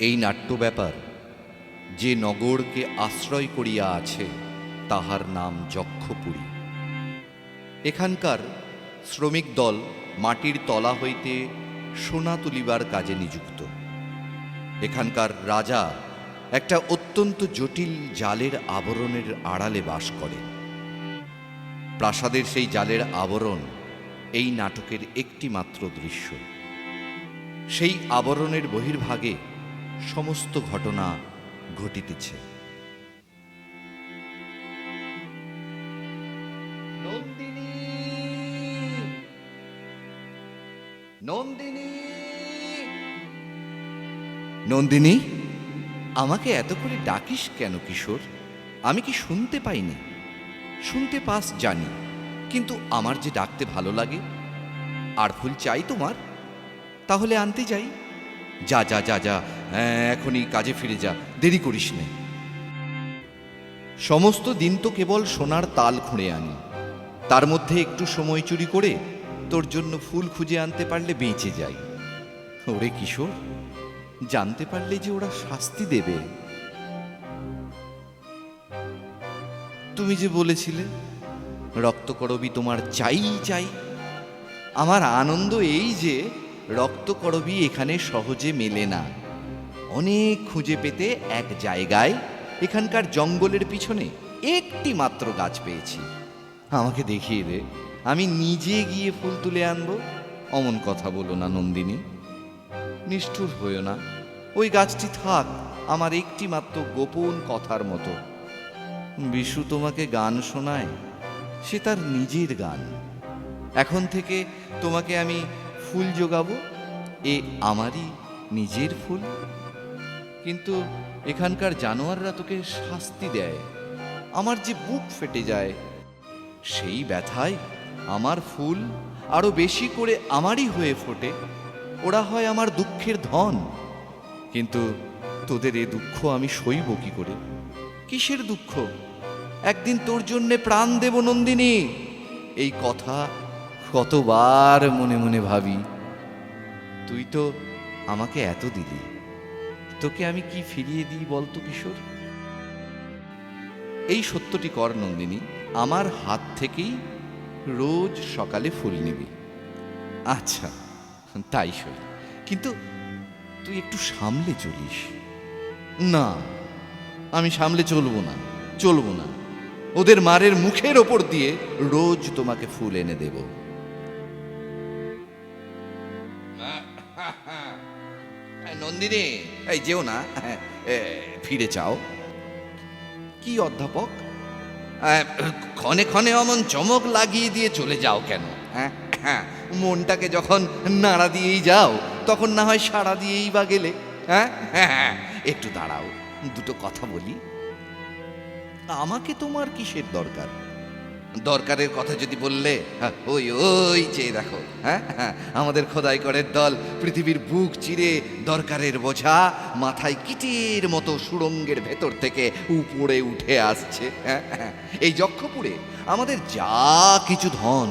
এই নাট্য ব্যাপার যে নগরকে আশ্রয় করিয়া আছে তাহার নাম যক্ষপুরী। এখানকার শ্রমিক দল মাটির তলা হইতে সোনা তুলিবার কাজে নিযুক্ত। এখানকার রাজা একটা অত্যন্ত জটিল জালের আবরণের আড়ালে বাস করে। প্রাসাদের সেই জালের আবরণ এই নাটকের একটি মাত্র দৃশ্য। সেই আবরণের বহির্ভাগে সমস্ত ঘটনা ঘটিতেছে। নন্দিনী, নন্দিনী, নন্দিনী, আমাকে এত করে ডাকিস কেন কিশোর? আমি কি শুনতে পাইনি? শুনতে পাস জানি, কিন্তু আমার যে ডাকতে ভালো লাগে। আর ফুল চাই তোমার? তাহলে আনতে যাই। যা যা যা যা, এখনই কাজে ফিরে যা, দেরি করিস নে। সমস্ত দিন তো কেবল সোনার তাল খুঁড়ে আনি, তার মধ্যে একটু সময় চুরি করে তোর জন্য ফুল খুঁজে আনতে পারলে বেঁচে যাই। ওরে কিশোর, জানতে পারলে যে ওরা শাস্তি দেবে। তুমি যে বলেছিলে রক্তকরবী তোমার চাই চাই। আমার আনন্দ এই যে রক্তকরবী এখানে সহজে মেলে না। অনেক খুঁজে পেতে এক জায়গায় এখানকার জঙ্গলের পিছনে একটি মাত্র গাছ পেয়েছি। আমাকে দেখিয়ে দে, আমি নিজে গিয়ে ফুল তুলে আনবো। অমন কথা বলো না নন্দিনী, নিষ্ঠুর হইও না। ওই গাছটি থাক আমার একটি মাত্র গোপন কথার মতো। বিশু তোমাকে গান শোনায়, সে তার নিজের গান। এখন থেকে তোমাকে আমি ফুল জোগাবো, এ আমারই নিজের ফুল। কিন্তু এখানকার জানোয়াররা তোকে শাস্তি দেয়, আমার যে বুক ফেটে যায়। সেই ব্যথায় আমার ফুল আরো বেশি করে আমারই হয়ে ফোটে। ওরা হয় আমার দুঃখের ধন, কিন্তু তোদের এ দুঃখ আমি সইব কি করে? কিসের দুঃখ? একদিন তোর জন্যে প্রাণ দেব নন্দিনী, এই কথা কতবার মনে মনে ভাবি। তুই তো আমাকে এত দিলি, তোকে আমি কি ফিরিয়ে দিই বলতো কিশোর? এই সত্যটি কর নন্দিনী, আমার হাত থেকেই রোজ সকালে ফুল নিবি। আচ্ছা, তাই সই, কিন্তু তুই একটু সামলে চলিস। না, আমি সামলে চলবো না, চলবো না। ওদের মারের মুখের ওপর দিয়ে রোজ তোমাকে ফুল এনে দেব। নন্দিনী, এই যেও না, ফিরে চাও। কি অধ্যাপক, ক্ষণে ক্ষণে অমন চমক লাগিয়ে দিয়ে চলে যাও কেন? মনটাকে যখন নাড়া দিয়েই যাও, তখন না হয় সাড়া দিয়েই বা গেলে। একটু দাঁড়াও, দুটো কথা বলি। আমাকে তোমার কিসের দরকার? দরকারের কথা যদি বললে, ওই ওই চেয়ে দেখো, আমাদের খোদাই করের দল পৃথিবীর বুক চিরে দরকারের বোঝা মাথায় কিটির মতো সুড়ঙ্গের ভেতর থেকে উপরে উঠে আসছে। এই যক্ষপুরে আমাদের যা কিছু ধন,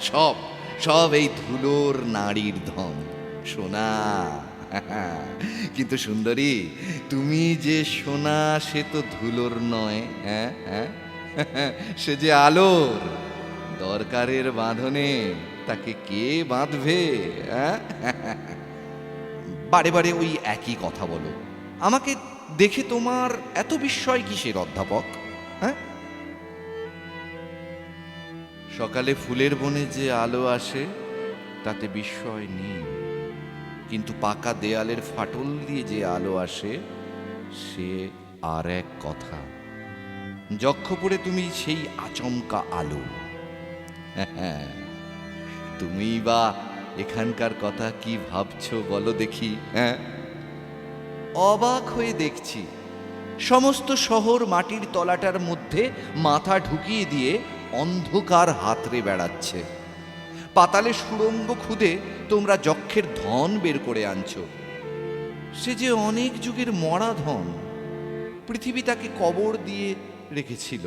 সব সব এই ধুলোর নারীর ধন, সোনা। কিন্তু সুন্দরী, তুমি যে সোনা সে তো ধুলোর নয়, সে যে আলোর। দরকারের বাঁধনে তাকে কে বাঁধবে? বারে বারে ওই একই কথা বলো। আমাকে দেখে তোমার এত বিস্ময় কিসের অধ্যাপক? সকালে ফুলের বনে যে আলো আসে তাতে বিস্ময় নেই, কিন্তু পাকা দেয়ালের ফাটল দিয়ে যে আলো আসে সে আর এক কথা। যক্ষপুরে তুমি সেই আচমকা আলো। তুমি বা এখানকার কথা কি ভাবছো বলো দেখি? অবাক হয়ে দেখছি সমস্ত শহর মাটির তলাটার মধ্যে মাথা ঢুকিয়ে দিয়ে অন্ধকার হাতড়ে বেড়াচ্ছে। পাতালে সুড়ঙ্গ খুদে তোমরা যক্ষের ধন বের করে আনছো। সে যে অনেক যুগের মরা ধন, পৃথিবী তাকে কবর দিয়ে রেখেছিল।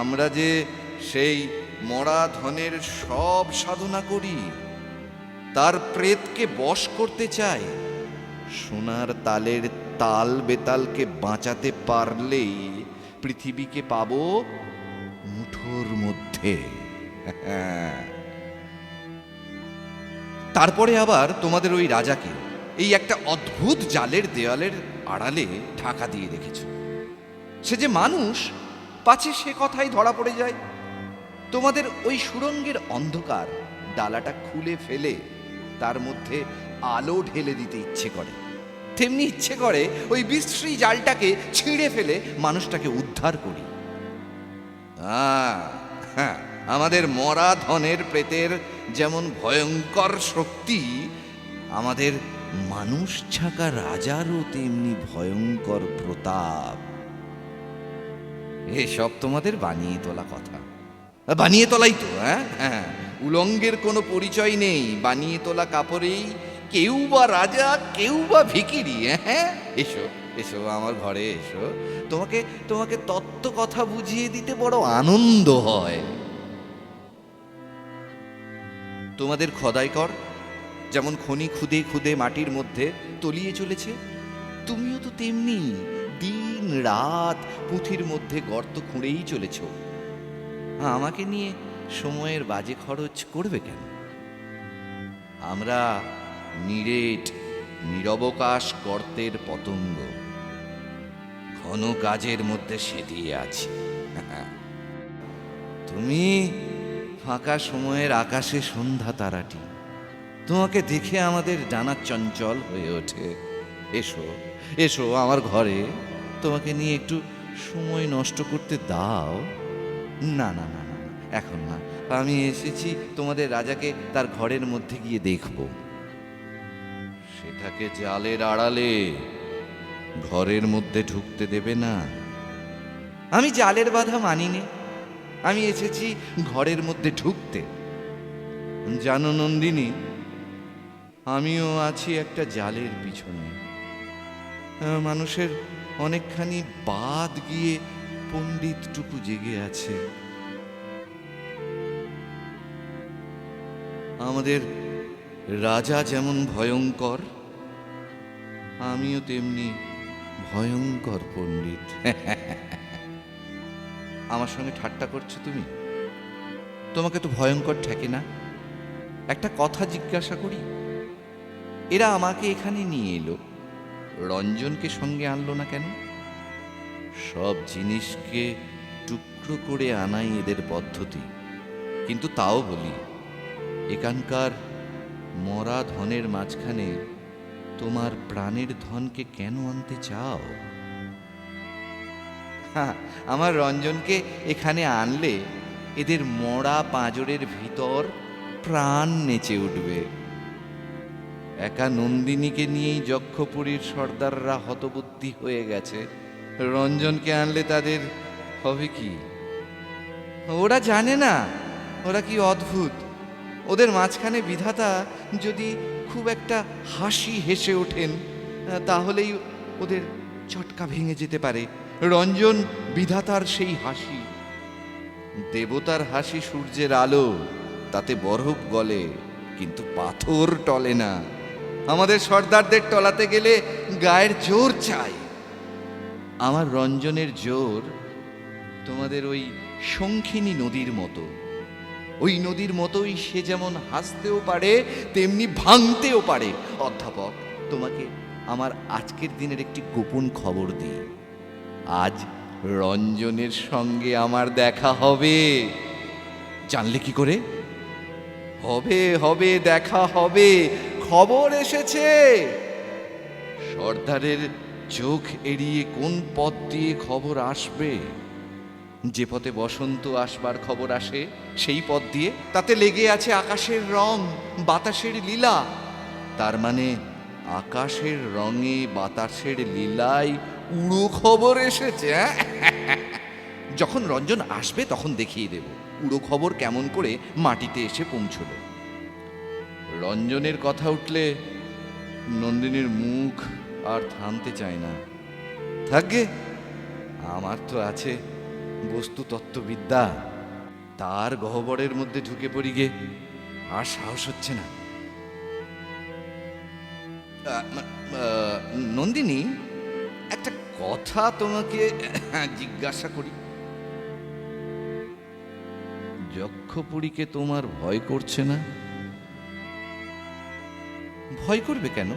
আমরা যে সেই মরা ধনের সব সাধনা করি, তার প্রেতকে বশ করতে চায়। সোনার তালের তাল বেতালকে বাঁচাতে পারলেই পৃথিবীকে পাবো মুঠোর মধ্যে। তারপরে আবার তোমাদের ওই রাজাকে এই একটা অদ্ভুত জালের দেওয়ালের আড়ালে ঢাকা দিয়ে রেখেছ। সে যে মানুষ পাছে সে কথাই ধরা পড়ে যায়। তোমাদের ওই সুড়ঙ্গের অন্ধকার ডালাটা খুলে ফেলে তার মধ্যে আলো ঢেলে দিতে ইচ্ছে করে, তেমনি ইচ্ছে করে ওই বিশ্রী জালটাকে ছিঁড়ে ফেলে মানুষটাকে উদ্ধার করি। হ্যাঁ, আমাদের মরা ধনের প্রেতের যেমন ভয়ঙ্কর শক্তি, আমাদের মানুষ ছাকা রাজারও তেমনি ভয়ঙ্কর প্রতাপ। এসব তোমাদের বানিয়ে তোলা কথা। বানিয়ে তোলাই তো। হ্যাঁ, উলঙ্গের কোনো পরিচয় নেই, বানিয়ে তোলা কাপড়েই কেউ বা রাজা কেউ বা ভিখিরি। হ্যাঁ, এসো এসো আমার ঘরে এসো, তোমাকে তোমাকে তত্ত্ব কথা বুঝিয়ে দিতে বড় আনন্দ হয়। তোমাদের খোদাইকর যেমন খনি খুদে খুদে মাটির মধ্যে তলিয়ে চলেছে, তুমিও তো তেমনি দিন রাত পুঁথির মধ্যে গর্ত খুঁড়েই চলেছ। আমাকে নিয়ে সময়ের বাজে খরচ করবে কেন? আমরা নিরেট নিরবকাশ গর্তের পতঙ্গ, ঘন কাজের মধ্যে সেদিয়ে আছি। তুমি ফাঁকা সময়ের আকাশে সন্ধ্যা তারাটি, তোমাকে দেখে আমাদের ডানা চঞ্চল হয়ে ওঠে। এসো এসো আমার ঘরে, তোমাকে নিয়ে একটু সময় নষ্ট করতে দাও। না না না না, এখন না, আমি এসেছি তোমাদের রাজাকে তার ঘরের মধ্যে গিয়ে দেখব। সেটাকে জালের আড়ালে, ঘরের মধ্যে ঢুকতে দেবে না। আমি জালের বাধা মানি নে, আমি এসেছি ঘরের মধ্যে ঢুকতে। জানো নন্দিনী, আমিও আছি একটা জালের পিছনে। মানুষের অনেকখানি বাদ গিয়ে পণ্ডিতটুকু জেগে আছে। আমাদের রাজা যেমন ভয়ঙ্কর, আমিও তেমনি ভয়ঙ্কর পণ্ডিত। আমার সঙ্গে ঠাট্টা করছো তুমি? তোমাকে তো ভয়ঙ্কর ঠেকে না। একটা কথা জিজ্ঞাসা করি, এরা আমাকে এখানে নিয়ে এলো, রঞ্জনকে সঙ্গে আনলো না কেন? সব জিনিসকে টুকরো করে আনাই এদের পদ্ধতি। কিন্তু তাও বলি, এখানকার মরা ধনের মাঝখানে তোমার প্রাণের ধনকে কেন আনতে চাও? আমার রঞ্জনকে এখানে আনলে এদের মরা পাঁজরের ভিতর প্রাণ নেচে উঠবে। একা নন্দিনীকে নিয়েই যক্ষপুরীর সর্দাররা হতবুদ্ধি হয়ে গেছে, রঞ্জনকে আনলে তাদের হবে কি? ওরা জানে না ওরা কি অদ্ভুত। ওদের মাঝখানে বিধাতা যদি খুব একটা হাসি হেসে ওঠেন, তাহলেই ওদের চটকা ভেঙে যেতে পারে। রঞ্জন বিধাতার সেই হাসি। দেবতার হাসি সূর্যের আলো, তাতে বরফ গলে, কিন্তু পাথর টলে না। আমাদের সর্দারদের টলাতে গেলে গায়ের জোর চাই। আমার রঞ্জনের জোর তোমাদের ওই শঙ্খিনী নদীর মতো। ওই নদীর মতোই সে যেমন হাসতেও পারে তেমনি ভাঙতেও পারে। অধ্যাপক, তোমাকে আমার আজকের দিনের একটি গোপন খবর দিই। আজ রঞ্জনের সঙ্গে আমার দেখা হবে। জানলে কি করে? হবে হবে, দেখা হবে। খবর এসেছে। সর্দারের চোখ এড়িয়ে কোন পথ দিয়ে খবর আসবে? যে পথে বসন্ত আসবার খবর আসে সেই পথ দিয়ে। তাতে লেগে আছে আকাশের রং, বাতাসের লীলা। তার মানে আকাশের রঙে বাতাসের লীলায় উড়ো খবর এসেছে। যখন রঞ্জন আসবে তখন দেখিয়ে দেব উড়ো খবর কেমন করে মাটিতে এসে পৌঁছল। রঞ্জনের কথা উঠলে নন্দিনীর মুখ আর থামতে চায় না। থাকবে, আমার তো আছে বস্তুতত্ত্ববিদ্যা, তার গহ্বরের মধ্যে ঢুকে পড়ি গে, আর সাহস হচ্ছে না। নন্দিনী, একটা কথা তোমাকে জিজ্ঞাসা করি। যক্ষপুরীকে তোমার ভয় করছে না? ভয় করবে কেন?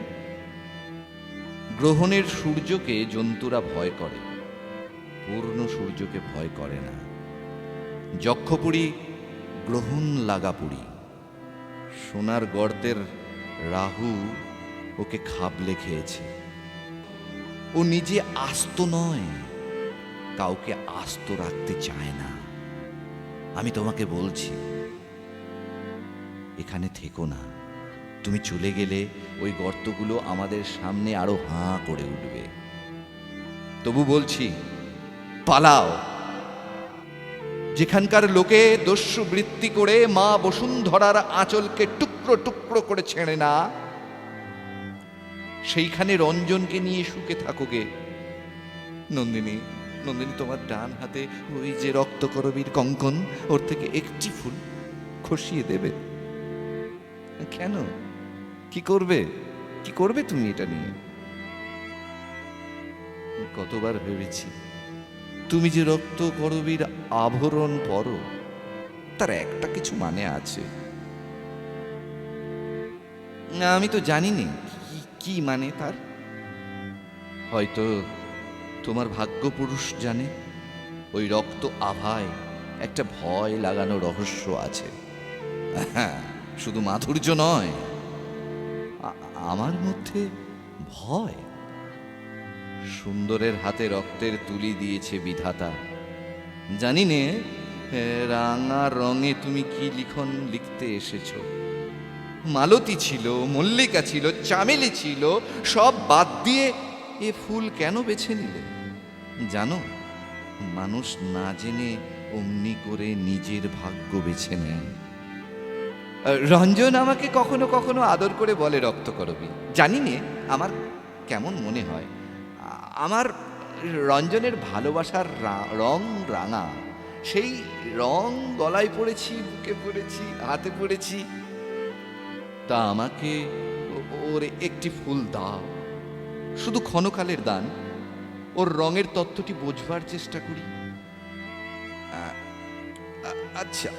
গ্রহণের সূর্যকে জন্তুরা ভয় করে, পূর্ণ সূর্যকে ভয় করে না। যক্ষপুরী গ্রহণ লাগা পুরী। সোনার গর্তের রাহু ওকে খাবলে খেয়েছে। ও নিজে আস্ত নয়, কাউকে আস্ত রাখতে চায় না। আমি তোমাকে বলছি, এখানে থেকো না। তুমি চলে গেলে ওই গর্তগুলো আমাদের সামনে আরো হাঁ করে উঠবে। তবু বলছি, পালাও। যেখানকার লোকে দস্যু বৃত্তি করে মা বসুন্ধরার আঁচলকে টুকরো টুকরো করে ছেড়ে না, সেইখানে রঞ্জনকে নিয়ে সুখে থাকোগে। নন্দিনী, নন্দিনী, তোমার ডান হাতে ওই যে রক্তকরবীর কঙ্কন, ওর থেকে একটি ফুল খসিয়ে দেবে। কেন? কি করবে? কি করবে তুমি এটা নিয়ে? কতবার ভেবেছি, তুমি যে রক্তকরবীর আভরণ পরো, তার একটা কিছু মানে আছে। না, আমি তো জানি না কি মানে তার। হয়তো তোমার ভাগ্যপুরুষ জানে। ওই রক্ত আভায় একটা ভয় লাগানো রহস্য আছে। হ্যাঁ, শুধু মাধুর্য নয়, আমার মধ্যে ভয়। সুন্দরের হাতে রক্তের তুলি দিয়েছে বিধাতা। জানি নে রাঙা রঙে তুমি কি লিখন লিখতে এসেছো। মালতী ছিল, মল্লিকা ছিল, চামেলি ছিল, সব বাদ দিয়ে এ ফুল কেন বেছে নিলে? জানো, মানুষ না জেনে অমনি করে নিজের ভাগ্য বেছে নেয়। রঞ্জন আমাকে কখনো কখনো আদর করে বলে রক্তকরবী। জানি নে আমার কেমন মনে হয়। আমার রঞ্জনের ভালোবাসার রং রাঙা। সেই রং গলায় পড়েছি, বুকে পড়েছি, হাতে পড়েছি। তা আমাকে ওর একটি ফুল দাও, শুধু ক্ষণকালের দান। ওর রঙের তত্ত্বটি বোঝবার চেষ্টা করি। আচ্ছা,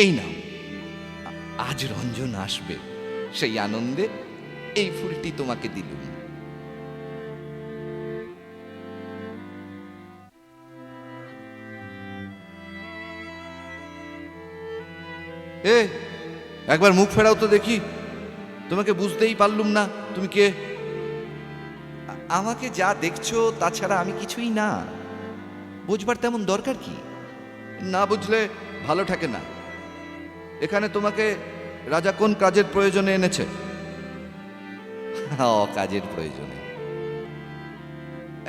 এই নাও। আজ রঞ্জন আসবে, সেই আনন্দে এই ফুলটি তোমাকে দিলুম। একবার মুখ ফেরাও তো দেখি। তোমাকে বুঝতেই পারলুম না তুমি কে। আমাকে যা দেখছো তাছাড়া আমি কিছুই না। বুঝবার তেমন দরকার কি? না বুঝলে ভালো থাকে না। এখানে তোমাকে রাজা কোন কাজের প্রয়োজনে এনেছে? কাজের প্রয়োজনে।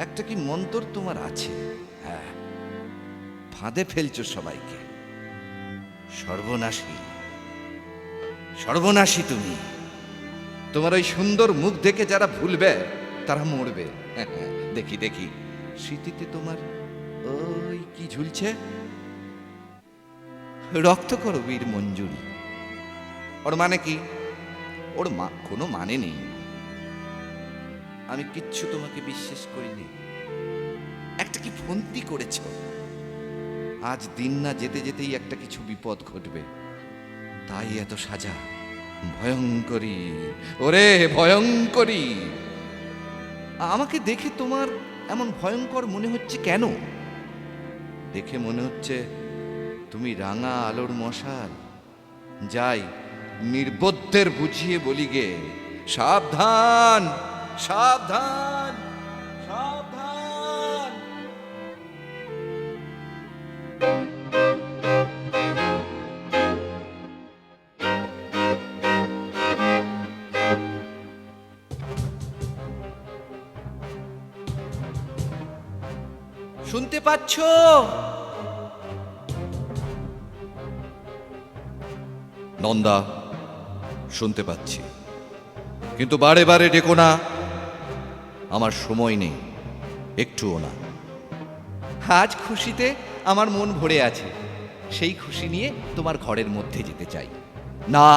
একটা কি মন্তর তোমার আছে? হ্যাঁ, ফাঁদে ফেলছো সবাইকে। সর্বনাশী, সর্বনাশী তুমি। তোমার ওই সুন্দর মুখ দেখে যারা ভুলবে তারা মরবে। দেখি দেখি, স্মৃতিতে তোমার ওই কি ঝুলছে? রক্তকরবীর মঞ্জুরি। ওর মানে কি? ওর কোনো মানে নেই। আমি কিচ্ছু তোমাকে বিশ্বাস করিনি। একটা কি ফন্দি করেছ। আজ দিন না যেতে যেতেই একটা কিছু বিপদ ঘটবে, তাই এত সাজা। ভয়ঙ্করী, ওরে ভয়ঙ্করী। আমাকে দেখে তোমার এমন ভয়ঙ্কর মনে হচ্ছে কেন? দেখে মনে হচ্ছে তুমি রাঙা আলোর মশাল। যাই, নির্বোধদের বুঝিয়ে বলি গে, সাবধান, সাবধান, সাবধান। শুনতে পাচ্ছ? নন্দা, শুনতে পাচ্ছি, কিন্তু বারে বারে ডেকো না। আমার সময় নেই, একটুও না। আজ খুশিতে আমার মন ভরে আছে। সেই খুশি নিয়ে তোমার ঘরের মধ্যে যেতে চাই। না,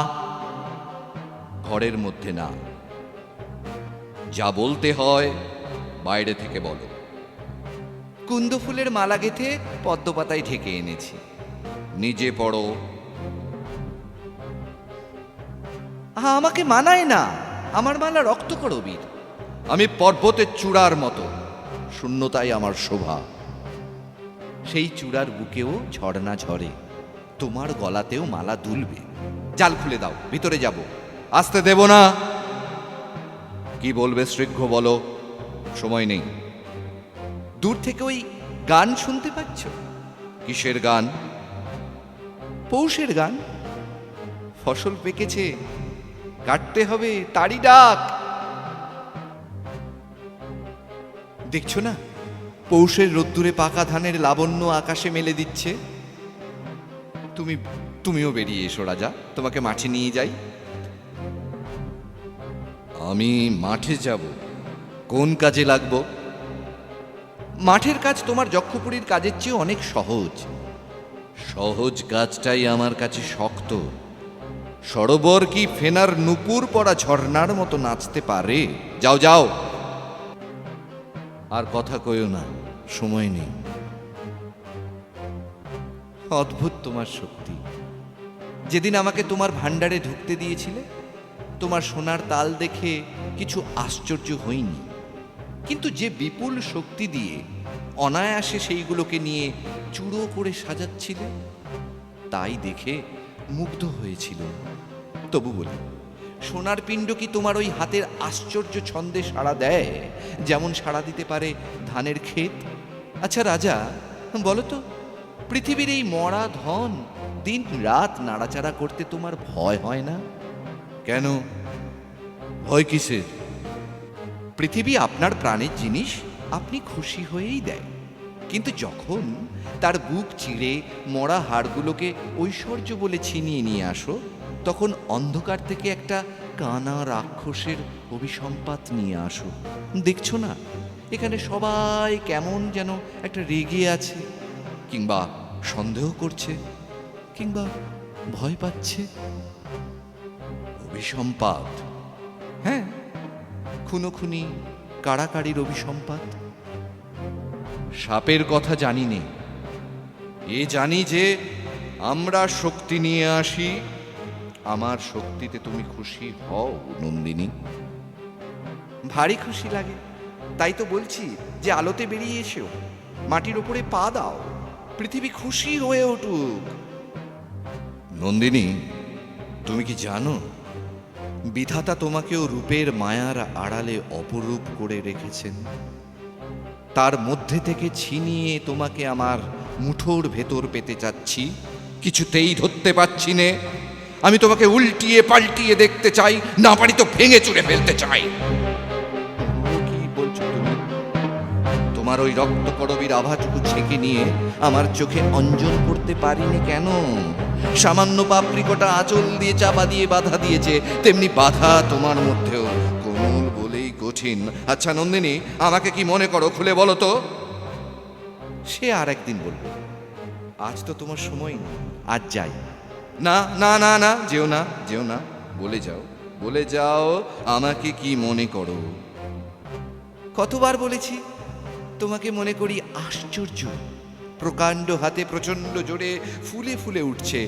ঘরের মধ্যে না। যা বলতে হয় বাইরে থেকে বলো। কুন্দ ফুলের মালা গেঁথে পদ্মপাতায় ঢেকে এনেছি, নিজে পড়ো। আমাকে মানায় না, আমার মালা রক্তকরবীর। আমি পর্বতের চূড়ার মতো, শূন্যতাই আমার শোভা। সেই চূড়ার বুকেও ঝর্ণা ঝরে, তোমার গলাতেও মালা দুলবে। জাল খুলে দাও, ভিতরে যাব। আসতে দেব না। কি বলবে শীঘ্র বলো, সময় নেই। দূর থেকে ওই গান শুনতে পাচ্ছ? কিসের গান? পৌষের গান। ফসল পেকেছে, কাটতে হবে, তারই ডাক। দেখছো না, পৌষের রোদ্দুরে পাকা ধানের লাবণ্য আকাশে মেলে দিচ্ছে। তুমিও বেরিয়ে এসো রাজা, তোমাকে মাঠে নিয়ে যাই। আমি মাঠে যাব? কোন কাজে লাগবো? মাঠের কাজ তোমার যক্ষপুরীর কাজের চেয়ে অনেক সহজ। সহজ কাজটাই আমার কাছে শক্ত। সরোবর কি ফেনার নুপুর পড়া ঝর্ণার মতো নাচতে পারে? যাও যাও, আর কথা কইও না, সময় নেই। অদ্ভুত তোমার শক্তি। যেদিন আমাকে তোমার ভাণ্ডারে ঢুকতে দিয়েছিলে, তোমার সোনার তাল দেখে কিছু আশ্চর্য হইনি, কিন্তু যে বিপুল শক্তি দিয়ে অনায়াসে সেইগুলোকে নিয়ে চূড়ো করে সাজাচ্ছিলে, তাই দেখে মুগ্ধ হয়েছিল। তবু বলি, সোনার পিণ্ড কি তোমার ওই হাতের আশ্চর্য ছন্দে সাড়া দেয়, যেমন সাড়া দিতে পারে ধানের ক্ষেত? আচ্ছা রাজা, বলো তো, পৃথিবীর এই মরা ধন দিন রাত নাড়াচাড়া করতে তোমার ভয় হয় না? কেন? ভয় কিসের? পৃথিবী আপনার প্রাণের জিনিস, আপনি খুশি হয়েই দেয়, কিন্তু যখন তার বুক চিড়ে মরা হাড়গুলোকে ঐশ্বর্য বলে ছিনিয়ে নিয়ে আসো, তখন অন্ধকার থেকে একটা কানা রাক্ষসের অভিসম্পাত নিয়ে আসো। দেখছো না, এখানে সবাই কেমন যেন একটা রেগে আছে, কিংবা সন্দেহ করছে, কিংবা ভয় পাচ্ছে। অভিসম্পাত? হ্যাঁ, খুনোখুনি, কাড়াকাড়ির অভিসম্পাত। সাপের কথা জানি নে, এ জানি যে আমরা শক্তি নিয়ে আসি। আমার শক্তিতে তুমি খুশি হও নন্দিনী? ভারী খুশি লাগে, তাই তো বলছি যে আলোতে বেরিয়ে এসো, মাটির ওপরে পা দাও, পৃথিবী খুশি হয়ে উঠুক। নন্দিনী, তুমি কি জানো, বিধাতা তোমাকেও রূপের মায়ার আড়ালে অপরূপ করে রেখেছেন। তার মধ্যে থেকে ছিনিয়ে তোমাকে আমার মুঠোর ভেতর পেতে চাচ্ছি, কিছুতেই ধরতে পারছি নে। আমি তোমাকে উল্টিয়ে পাল্টিয়ে দেখতে চাই, না পারি তো ভেঙে চুরে ফেলতে চাই। কি বলছো তুমি? তোমার ওই রক্তকরবীর আভাটুকু ছেঁকে নিয়ে আমার চোখে অঞ্জন করতে পারিনি কেন? সামান্য পাপড়িকটা আঁচল দিয়ে চাপা দিয়ে বাধা দিয়েছে, তেমনি বাধা তোমার মধ্যেও কোমল বলেই কঠিন। আচ্ছা নন্দিনী, আমাকে কি মনে করো, খুলে বলো তো। সে আর একদিন বলবো, আজ তো তোমার সময় নেই, আজ যাই। না না না না, যেও না, যেও না, বলে যাও, বলে যাও, আমাকে কি মনে করো? কতবার বলেছি তোমাকে মনে করি আশ্চর্য, প্রকাণ্ড হাতে প্রচণ্ড জোরে ফুলে ফুলে উঠছে,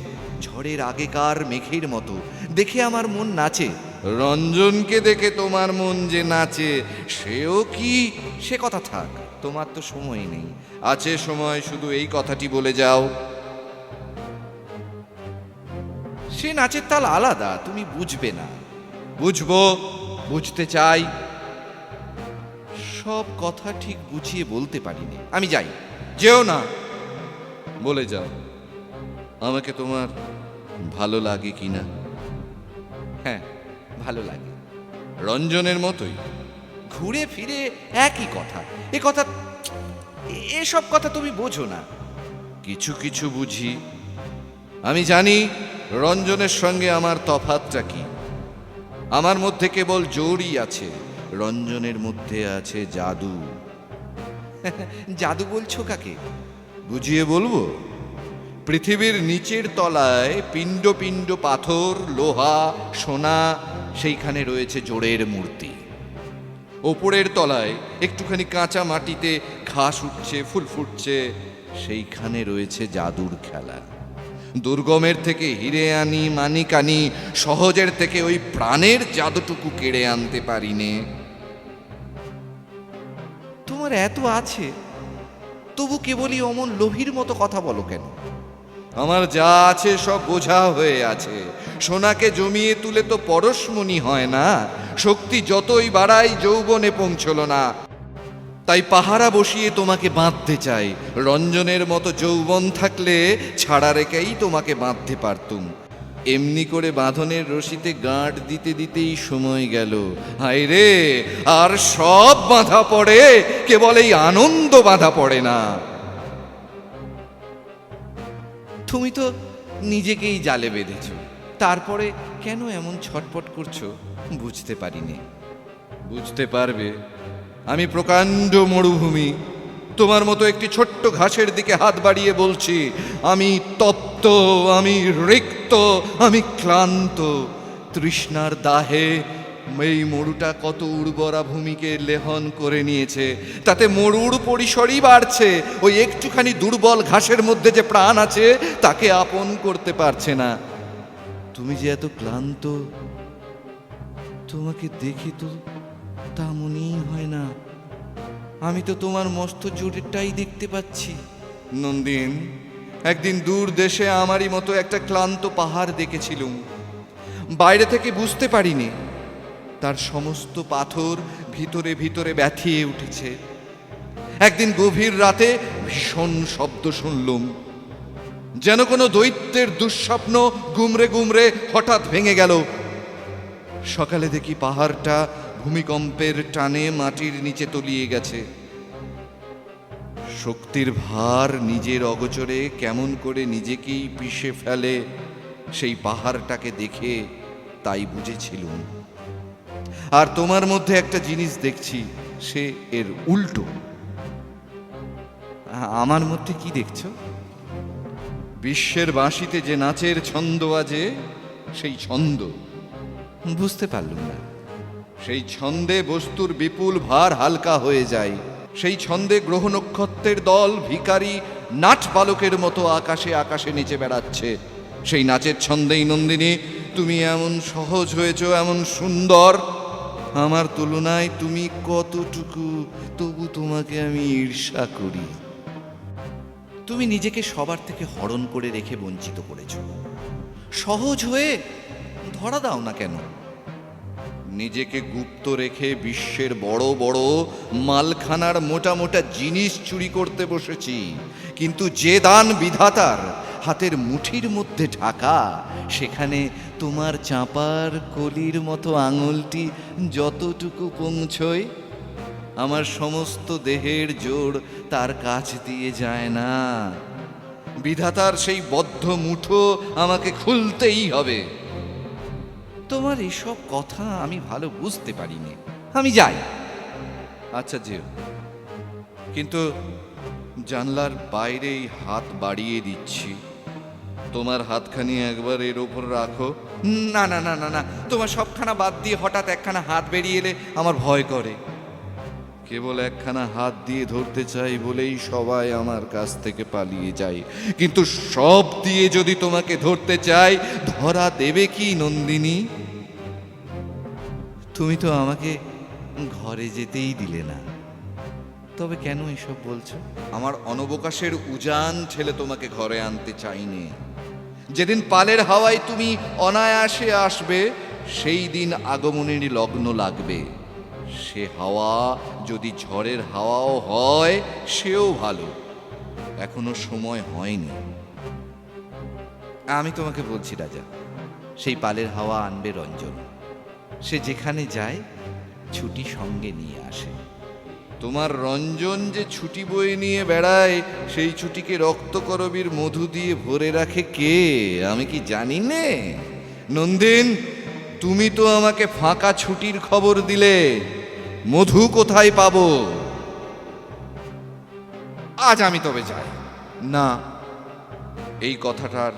ঝড়ের আগেকার মেঘের মতো। দেখে আমার মন নাচে। রঞ্জনকে দেখে তোমার মন যে নাচে, সেও কি? সে কথা থাক, তোমার তো সময় নেই। আছে সময়, শুধু এই কথাটি বলে যাও। সে নাচের তাল আলাদা, তুমি বুঝবে না। বুঝবো, বুঝতে চাই। সব কথা ঠিক বুঝিয়ে বলতে পারিনি। আমি যাই। যেও না, বলে যাও, আমাকে তোমার ভালো লাগে কিনা? হ্যাঁ, ভালো লাগে, রঞ্জনের মতোই। ঘুরে ফিরে একই কথা। এসব কথা তুমি বোঝো না। কিছু কিছু বুঝি। আমি জানি রঞ্জনের সঙ্গে আমার তফাতটা কি। আমার মধ্যে কেবল জোরই আছে, রঞ্জনের মধ্যে আছে জাদু। জাদু বলছো কাকে? বুঝিয়ে বলবো। পৃথিবীর নিচের তলায় পিণ্ড পিণ্ড পাথর, লোহা, সোনা, সেইখানে রয়েছে জোড়ের মূর্তি। ওপরের তলায় একটুখানি কাঁচা মাটিতে ঘাস উঠছে, ফুল ফুটছে, সেইখানে রয়েছে জাদুর খেলা। দুর্গমের থেকে হিরে আনি, মানিক আনি, সহজের থেকে ওই প্রাণের জাদুটুকু কেড়ে আনতে পারিনে। তোমার এত আছে, তবু কেবলই অমন লোভীর মতো কথা বলো কেন? আমার যা আছে সব বোঝা হয়ে আছে। সোনাকে জমিয়ে তুলে তো পরশমণি হয় না। শক্তি যতই বাড়াই যৌবনে পৌঁছল না। তাই পাহারা বসিয়ে তোমাকে বাঁধতে চাই। রঞ্জনের মতো যৌবন থাকলে ছাড়া রেখেই তোমাকে বাঁধতে পারতুম। এমনি করে বাঁধনের রশিতে গাঁট দিতে দিতেই সময় গেল। হায় রে, আর সব বাঁধা পড়ে, কেবল এই আনন্দ বাঁধা পড়ে না। তুমি তো নিজেকেই জালে বেঁধেছ, তারপরে কেন এমন ছটপট করছো বুঝতে পারিনি। বুঝতে পারবে, আমি প্রকাণ্ড মরুভূমি। তোমার মতো একটি ছোট্ট ঘাসের দিকে হাত বাড়িয়ে বলছি, আমি তপ্ত, আমি রিক্ত, আমি ক্লান্ত। তৃষ্ণার দাহে এই মরুটা কত উর্বরা ভূমিকে লেহন করে নিয়েছে। তাতে মরুর পরিসরই বাড়ছে। ওই একটুখানি দুর্বল ঘাসের মধ্যে যে প্রাণ আছে তাকে আপন করতে পারছে না। তুমি যে এত ক্লান্ত, তোমাকে দেখে তো তা মনেই হয় না। আমি তো তোমার মস্ত জোরেরটাই দেখতে পাচ্ছি। নন্দিন, একদিন দূর দেশে আমারই মতো একটা ক্লান্ত পাহাড় দেখেছিলুম। বাইরে থেকে বুঝতে পারিনি তার সমস্ত পাথর ভিতরে ভিতরে ব্যথিয়ে উঠেছে। একদিন গভীর রাতে ভীষণ শব্দ শুনলুম, যেন কোনো দৈত্যের দুঃস্বপ্ন গুমরে গুমরে হঠাৎ ভেঙে গেল। সকালে দেখি পাহাড়টা ভূমিকম্পের টানে মাটির নিচে তলিয়ে গেছে। শক্তির ভার নিজের অগোচরে কেমন করে নিজেকেই পিষে ফেলে, সেই পাহাড়টাকে দেখে তাই বুঝেছিলুম। আর তোমার মধ্যে একটা জিনিস দেখছি, সে এর উল্টো। আমার মধ্যে কি দেখছো? বিশ্বের বাঁশিতে যে নাচের ছন্দ বাজে, সেই ছন্দ। বুঝতে পারলুম না। সেই ছন্দে বস্তুর বিপুল ভার হালকা হয়ে যায়। সেই ছন্দে গ্রহ নক্ষত্রের দল ভিখারি নাট বালকের মতো আকাশে আকাশে নেচে বেড়াচ্ছে। সেই নাচের ছন্দেই নন্দিনী তুমি এমন সহজ হয়েছ, এমন সুন্দর। আমার তুলনায় তুমি কতটুকু, তবু তোমাকে আমি ঈর্ষা করি। তুমি নিজেকে সবার থেকে হরণ করে রেখে বঞ্চিত করেছ। সহজ হয়ে ধরা দাও না কেন? নিজেকে গুপ্ত রেখে বিশ্বের বড় বড় মালখানার মোটা মোটা জিনিস চুরি করতে বসেছি। কিন্তু যে দান বিধাতার হাতের মুঠির মধ্যে ঢাকা, সেখানে তোমার চাঁপার কলির মতো আঙুলটি যতটুকু পৌঁছয়, আমার সমস্ত দেহের জোর তার কাছ দিয়ে যায় না। বিধাতার সেই বদ্ধ মুঠো আমাকে খুলতেই হবে। তোমার এসব কথা আমি ভালো বুঝতে পারিনি। আমি যাই। আচ্ছা যেও, কিন্তু জানলার বাইরেই হাত বাড়িয়ে দিচ্ছি। তোমার হাতখানি একবার এর ওপর রাখো। না না না না না, তোমার সবখানা বাদ দিয়ে হঠাৎ একখানা হাত বেরিয়ে এলে আমার ভয় করে। কেবল একখানা হাত দিয়ে ধরতে চাই বলেই সবাই আমার কাছ থেকে পালিয়ে যায়। কিন্তু সব দিয়ে যদি তোমাকে ধরতে চাই, ধরা দেবে কি নন্দিনী? তুমি তো আমাকে ঘরে যেতেই দিলে না। তবে কেন এসব বলছো? আমার অনবকাশের উজান ঠেলে তোমাকে ঘরে আনতে চাইনি। যেদিন পালের হাওয়ায় তুমি অনায়াসে আসবে, সেই দিন আগমনের লগ্ন লাগবে। সে হাওয়া যদি ঝড়ের হাওয়াও হয়, সেও ভালো। এখনো সময় হয়নি। আমি তোমাকে বলছি রাজা, সেই পালের হাওয়া আনবে রঞ্জন। সে যেখানে যায় ছুটি সঙ্গে নিয়ে আসে। তোমার রঞ্জন যে ছুটি বয়ে নিয়ে বেড়ায়, সেই ছুটিকে রক্তকরবীর মধু দিয়ে ভরে রাখে কে, আমি কি জানি নে? নন্দিন, তুমি তো আমাকে ফাঁকা ছুটির খবর দিলে, মধু কোথায় পাবো? আজ আমি তবে যাই। না, এই কথাটার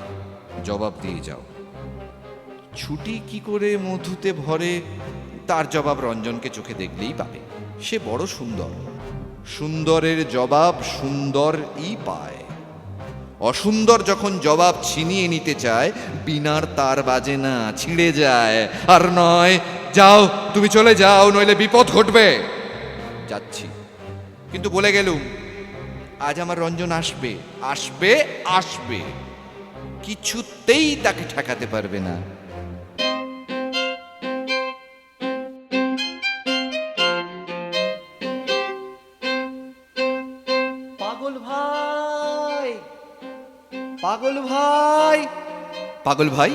জবাব দিয়ে যাও। ছুটি কি করে মধুতে ভরে তার জবাব রঞ্জনকে চোখে দেখলেই পাবে। সে বড় সুন্দর, সুন্দরের জবাব সুন্দরই পায়। অসুন্দর যখন জবাব ছিনিয়ে নিতে চায়, বিনার তার বাজে না, ছিঁড়ে যায়। আর নয়, যাও তুমি চলে যাও, নইলে বিপদ ঘটবে। যাচ্ছি, কিন্তু বলে গেলুম আজ আমার রঞ্জন আসবে, আসবে, আসবে, কিছুতেই তাকে ঠেকাতে পারবে না। পাগল ভাই, পাগল ভাই, পাগল ভাই,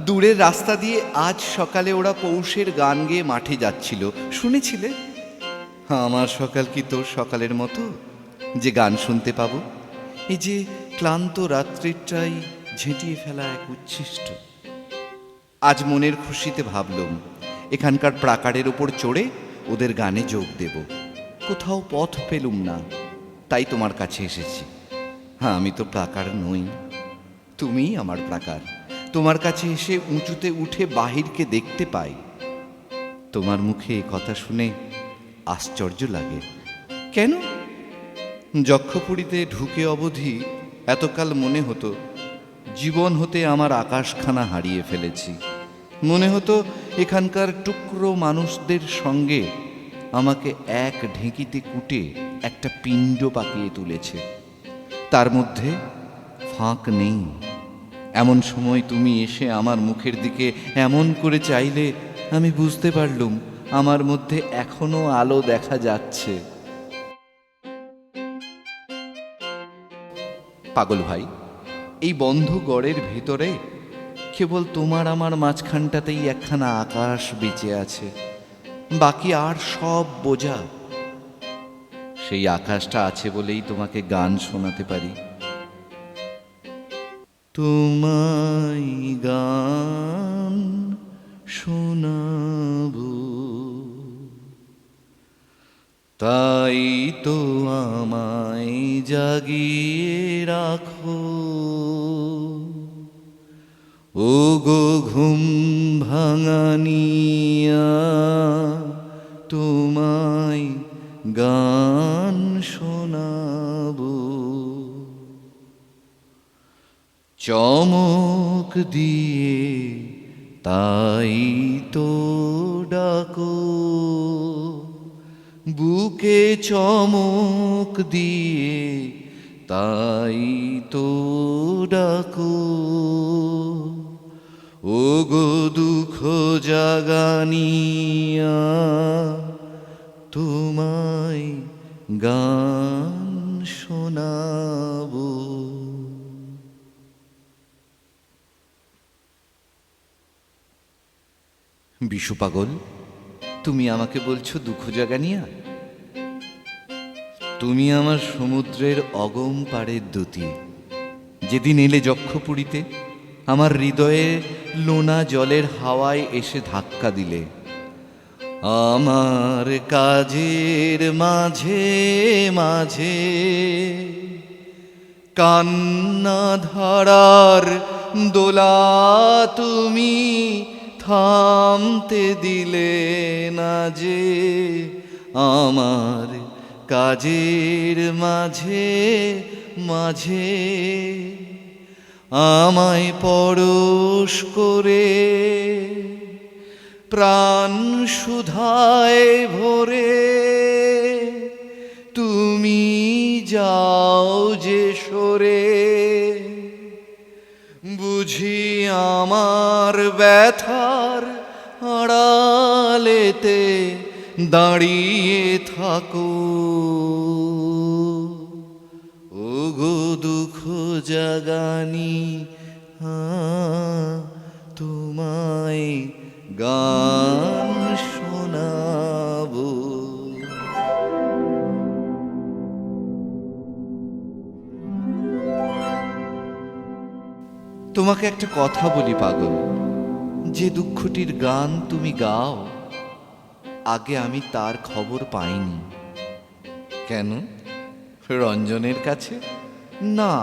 দূরের রাস্তা দিয়ে আজ সকালে ওরা পৌষের গান গেয়ে মাঠে যাচ্ছিল, শুনেছিলে? আমার সকাল কি তোর সকালের মতো যে গান শুনতে পাবো? এই যে ক্লান্ত রাত্রিটাই ঝেঁটিয়ে ফেলা এক উচ্ছিষ্ট। আজ মনের খুশিতে ভাবলুম এখানকার প্রাকারের ওপর চড়ে ওদের গানে যোগ দেব। কোথাও পথ পেলুম না, তাই তোমার কাছে এসেছি। হ্যাঁ, আমি তো প্রাকার নই, তুমিই আমার প্রাকার। তোমার কাছে এসে উঁচুতে উঠে বাহিরকে দেখতে পাই। তোমার মুখে এ কথা শুনে আশ্চর্য লাগে। কেন? যক্ষপুরীতে ঢুকে অবধি এতকাল মনে হতো জীবন হতে আমার আকাশখানা হারিয়ে ফেলেছি। মনে হতো এখানকার টুকরো মানুষদের সঙ্গে আমাকে এক ঢেঁকিতে কুটে একটা পিণ্ড পাকিয়ে তুলেছে, তার মধ্যে ফাঁক নেই। এমন সময় তুমি এসে আমার মুখের দিকে এমন করে চাইলে আমি বুঝতে পারলুম আমার মধ্যে এখনো আলো দেখা যাচ্ছে। পাগল ভাই, এই বন্ধ গড়ের ভেতরে কেবল তোমার আমার মাঝখানটাতেই একখানা আকাশ বেঁচে আছে, বাকি আর সব বোঝা। সেই আকাশটা আছে বলেই তোমাকে গান শোনাতে পারি। তোমায় গান শোনাবো, তাই তো আমায় জাগিয়ে রাখো। ও গো ঘুম ভাঙানিয়া, তোমায় গান শোনাবো। চমক দিয়ে তাই তো ডাকো, বুকে চমক দিয়ে তাই তো ডাকো। ও গো দুঃখ জাগানিয়া, তোমায় গান শোনাবো। বিশু পাগল, তুমি আমাকে বলছো দুঃখ জাগানিয়া? তুমি আমার সমুদ্রের অগম পাড়ের দ্যুতি। যেদিন এলে যক্ষপুরীতে আমার হৃদয়ে লোনা জলের হাওয়ায় এসে ধাক্কা দিলে। আমার কাজের মাঝে মাঝে কান্না ধারার দোলা তুমি থামতে দিলে না যে। আমার কাজের মাঝে মাঝে আমায় পরশ করে প্রাণ সুধায় ভরে তুমি যাও যে সরে। বুঝি আমার ব্যথার আড়ালেতে দাঁড়িয়ে থাকো। ও গো দুঃখ জাগানি, তোমায় গান শোনাবো। তোমাকে একটা কথা বলি পাগল, যে দুঃখটির গান তুমি গাও আগে আমি তার খবর পাইনি। কেন? রঞ্জনের কাছে না,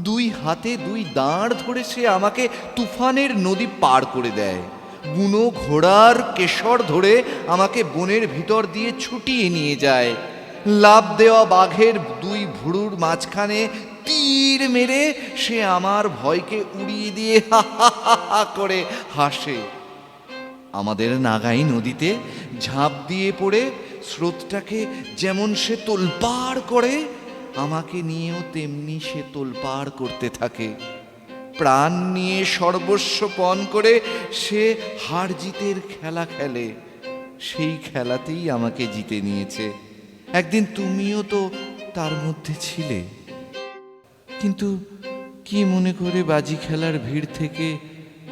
দুই হাতে দুই দাঁড় ধরে সে আমাকে তুফানের নদী পার করে দেয়। বুনো ঘোড়ার কেশর ধরে আমাকে বনের ভিতর দিয়ে ছুটিয়ে নিয়ে যায়। লাফ দেওয়া বাঘের দুই ভুরুর মাঝখানে তীর মেরে সে আমার ভয়কে উড়িয়ে দিয়ে হা হা হা হা করে হাসে। আমাদের নাগাই নদীতে ঝাঁপ দিয়ে পড়ে স্রোতটাকে যেমন সে তোলপাড় করে, আমাকে নিয়েও তেমনি সে তোলপাড় করতে থাকে। প্রাণ নিয়ে সর্বস্ব পণ করে সে হার জিতের খেলা খেলে। সেই খেলাতেই আমাকে জিতে নিয়েছে। একদিন তুমিও তো তার মধ্যে ছিলে, কিন্তু কি মনে করে বাজি খেলার ভিড় থেকে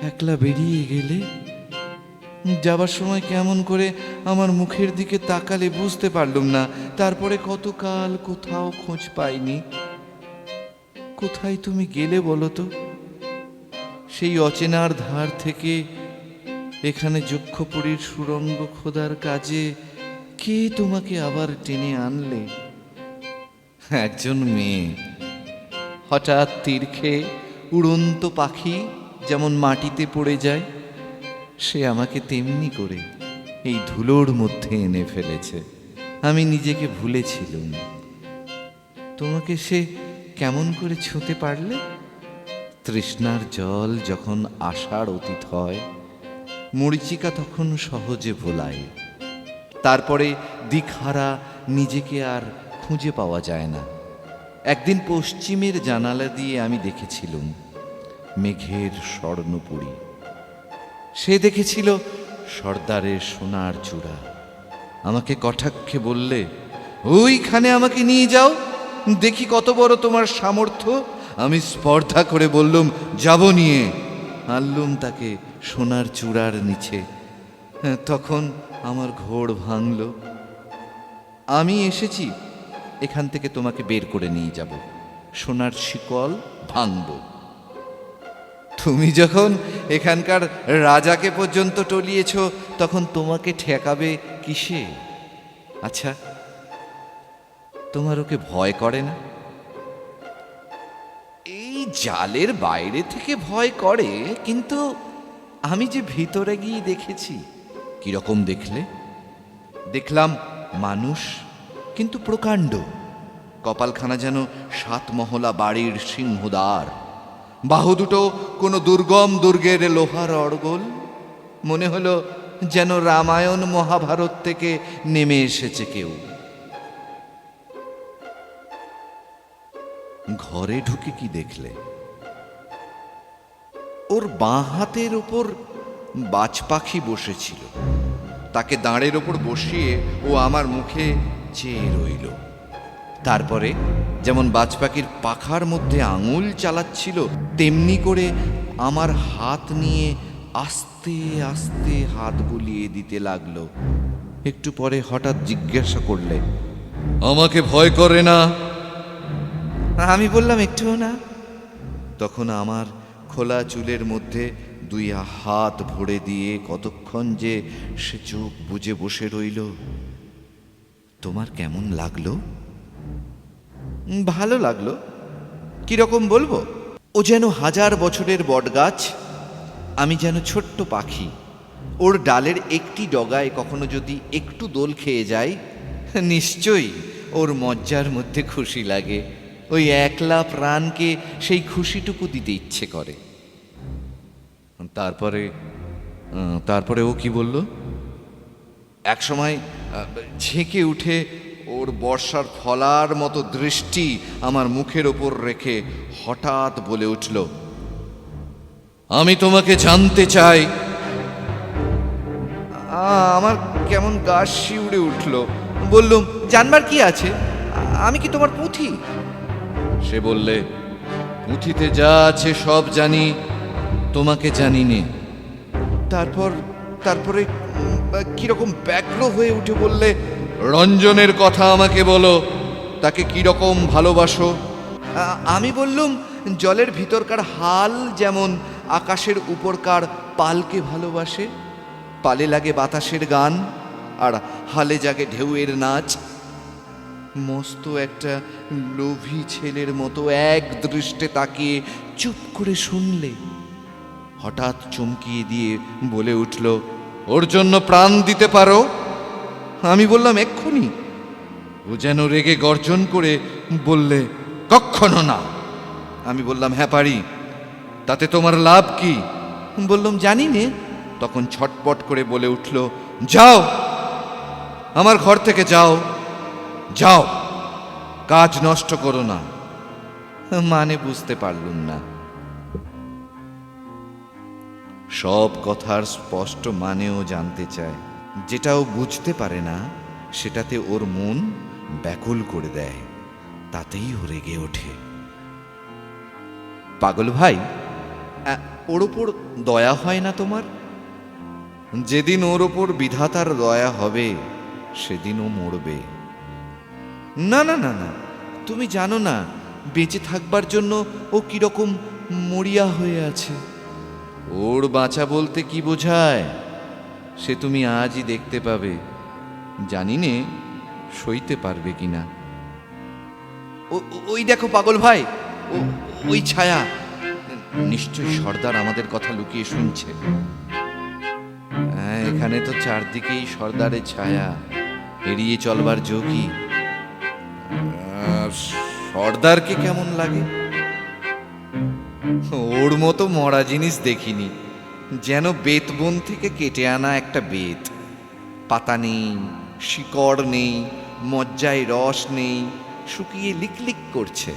একলা বেরিয়ে গেলে? যাবার সময় কেমন করে আমার মুখের দিকে তাকালে বুঝতে পারলুম না। তারপরে কতকাল কোথাও খোঁজ পাইনি। কোথায় তুমি গেলে বলো তো? সেই অচেনার ধার থেকে এখানে যক্ষপুরীর সুরঙ্গ খোদার কাজে কে তোমাকে আবার টেনে আনলে? একজন মেয়ে, হঠাৎ তীর খেয়ে উড়ন্ত পাখি যেমন মাটিতে পড়ে যায়, সে আমাকে তেমনি করে এই ধুলোর মধ্যে এনে ফেলেছে। আমি নিজেকে ভুলেছিলুম। তোমাকে সে কেমন করে ছুঁতে পারলে? তৃষ্ণার জল যখন আষাঢ় অতীত হয়, মরীচিকা তখন সহজে ভোলায়। তারপরে দিকহারা নিজেকে আর খুঁজে পাওয়া যায় না। একদিন পশ্চিমের জানালা দিয়ে আমি দেখেছিলুম মেঘের স্বর্ণপুরী। সে দেখেছিল সর্দারের সোনার চূড়া। আমাকে কটাক্ষে বললে, ওইখানে আমাকে নিয়ে যাও, দেখি কত বড় তোমার সামর্থ্য। আমি স্পর্ধা করে বললুম, যাব নিয়ে। আনলুম তাকে সোনার চূড়ার নিচে। তখন আমার ঘোর ভাঙল। আমি এসেছি এখান থেকে তোমাকে বের করে নিয়ে যাব, সোনার শিকল ভাঙব। তুমি যখন এখানকার রাজাকে পর্যন্ত টলিয়েছ, তখন তোমাকে ঠেকাবে কিসে? আচ্ছা, তোমার ওকে ভয় করে না? এই জালের বাইরে থেকে ভয় করে, কিন্তু আমি যে ভিতরে গিয়ে দেখেছি। কিরকম দেখলে? দেখলাম মানুষ, কিন্তু প্রকাণ্ড। কপালখানা যেন 7 মহলা বাড়ির সিংহদ্বার। বাহু দুটো কোনো দুর্গম দুর্গের লোহার অর্গল। মনে হলো যেন রামায়ণ মহাভারত থেকে নেমে এসেছে কেউ। ঘরে ঢুকে কি দেখলে? ওর বাঁ হাতের ওপর বাজ পাখি বসেছিল। তাকে দাঁড়ের ওপর বসিয়ে ও আমার মুখে চেয়ে রইল। তারপরে যেমন বাজ পাখির পাখার মধ্যে আঙুল চালাচ্ছিল, তেমনি করে আমার হাত নিয়ে আস্তে আস্তে হাত বুলিয়ে দিতে লাগলো। একটু পরে হঠাৎ জিজ্ঞাসা করলে, আমাকে ভয় করে না? আমি বললাম, একটুও না। তখন আমার খোলা চুলের মধ্যে 2 হাত ভরে দিয়ে কতক্ষণ যে সে চোখ বুজে বসে রইল। তোমার কেমন লাগলো? ভালো লাগলো। কিরকম বলবো? ও যেন 1000 বছরের বটগাছ, আমি যেন ছোট্ট পাখি। ওর ডালের একটি ডগায় কখনো যদি একটু দোল খেয়ে যায়, নিশ্চয়ই ওর মজ্জার মধ্যে খুশি লাগে। ওই একলা প্রাণকে সেই খুশিটুকু দিতে ইচ্ছে করে। তারপরে ও কি বলল? এক সময় ঝেঁকে উঠে ওর বর্ষার ফলার মতো দৃষ্টি আমার মুখের ওপর রেখে হঠাৎ বলে উঠল, আমি তোমাকে জানতে চাই। আমার কেমন গা শিউরে উঠল। বললুম, জানবার কি আছে? আমি কি তোমার পুঁথি? সে বললে, পুঁথিতে যা আছে সব জানি, তোমাকে জানি নে। তারপরে কিরকম ব্যগ্র হয়ে উঠে বললে, রঞ্জনের কথা আমাকে বলো, তাকে কিরকম ভালোবাসো? আমি বললুম, জলের ভিতরকার হাল যেমন আকাশের উপরকার পালকে ভালোবাসে। পালে লাগে বাতাসের গান, আর হালে জাগে ঢেউয়ের নাচ। মস্ত একটা লোভী ছেলের মতো এক দৃষ্টে তাকিয়ে চুপ করে শুনলে। হঠাৎ চমকিয়ে দিয়ে বলে উঠল, ওর জন্য প্রাণ দিতে পারো? আমি বললাম, এক্ষুনি। ও যেন রেগে গর্জন করে বললে, কখনো না। আমি বললাম, হ্যাঁ পারি। তাতে তোমার লাভ কি? বললাম, জানি নে। তখন ছটপট করে বলে উঠল, যাও, আমার ঘর থেকে যাও, যাও, কাজ নষ্ট করো না। মানে বুঝতে পারলুম না। সব কথার স্পষ্ট মানেও জানতে চায়। যেটাও বুঝতে পারে না সেটাতে ওর মন ব্যাকুল করে দেয়, তাতেই ও রেগে ওঠে। পাগল ভাই, ওর ওপর দয়া হয় না তোমার? যেদিন ওর ওপর বিধাতার দয়া হবে সেদিন ও মরবে। না না না না, তুমি জানো না বেঁচে থাকবার জন্য ও কিরকম মরিয়া হয়ে আছে। ওর বাঁচা বলতে কি বোঝায় সে তুমি আজই দেখতে পাবে। জানি নে সইতে পারবে কিনা। ওই দেখো পাগল ভাই, ওই ছায়া। নিশ্চয় সর্দার আমাদের কথা লুকিয়ে শুনছে। হ্যাঁ, এখানে তো চারদিকেই সর্দারের ছায়া, এড়িয়ে চলবার ঝুঁকি। সর্দারকে কেমন লাগে? ওর মতো মরা জিনিস দেখিনি। যেন বেতবন থেকে কেটে আনা একটা বেত। পাতা নেই, শিকড় নেই, মজ্জায় রস নেই, শুকিয়ে লিকলিক করছে।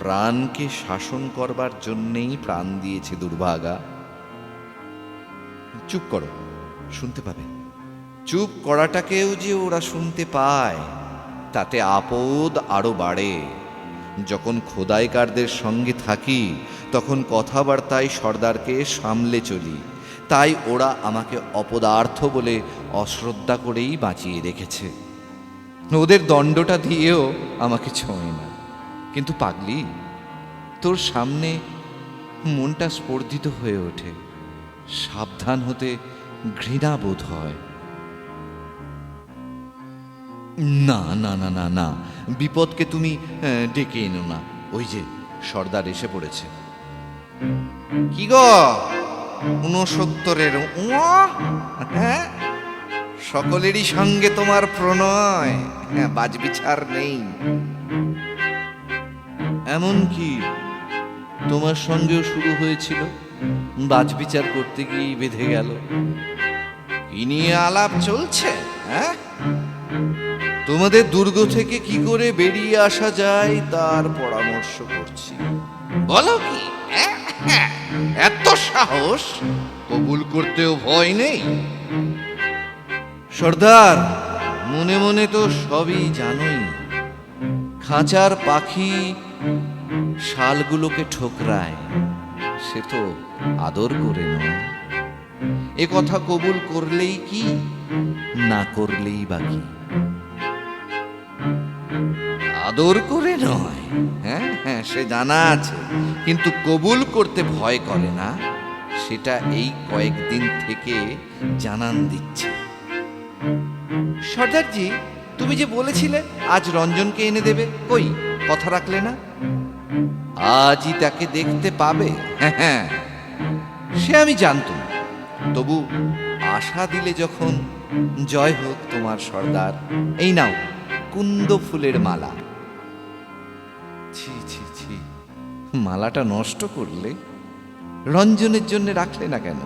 প্রাণকে শাসন করবার জন্যেই প্রাণ দিয়েছে দুর্ভাগা। চুপ করো, শুনতে পাবে। চুপ করাটাকেও যে ওরা শুনতে পায়, তাতে আপদ আরো বাড়ে। যখন খোদাইকারদের সঙ্গে থাকি তখন কথাবার্তায় সর্দারকে সামলে চলি, তাই ওরা আমাকে অপদার্থ বলে অশ্রদ্ধা করেই বাঁচিয়ে রেখেছে। ওদের দণ্ডটা দিয়েও আমাকে ছোঁয় না। কিন্তু পাগলি, তোর সামনে মনটা স্পর্ধিত হয়ে ওঠে। সাবধান হতে ঘৃণা বোধ হয়। না না না না না, বিপদকে তুমি ডেকে এনো না। ওই যে সর্দার এসে পড়েছে। কি গো, 69-এর? হ্যাঁ, সকলেরই সঙ্গে তোমার প্রণয়, হ্যাঁ, বাজবিচার নেই। এমন কি তোমার সঙ্গেও শুরু হয়েছিল? বাজবিচার করতে গিয়েই বেঁধে গেল। কি নিয়ে আলাপ চলছে? হ্যাঁ, তোমাদের দুর্গ থেকে কি করে বেরিয়ে আসা যায় তার পরামর্শ করছি। বলো কি? এত সাহস? কবুল করতেও ভয় নেই? সর্দার, মনে মনে তো সবই জানোই। খাঁচার পাখি শালগুলোকে ঠোকরায়, সে তো আদর করে নয়। এ কথা কবুল করলেই কি, না করলেই বাকি। আদর করে নয়, হ্যাঁ হ্যাঁ, সে জানা আছে, কিন্তু কবুল করতে ভয় করে না, সেটা এই কয়েকদিন থেকে জানান দিচ্ছে। সর্দারজি, তুমি যে বলেছিলে আজ রঞ্জনকে এনে দেবে, কই কথা রাখলে না? আজই তাকে দেখতে পাবে। হ্যাঁ, সে আমি জানতুম, তবু আশা দিলে যখন। জয় হোক তোমার সর্দার। এই নাও কুন্দ ফুলের মালা। ছি ছি ছি, মালাটা নষ্ট করলে। রঞ্জনের জন্য রাখলে না কেন?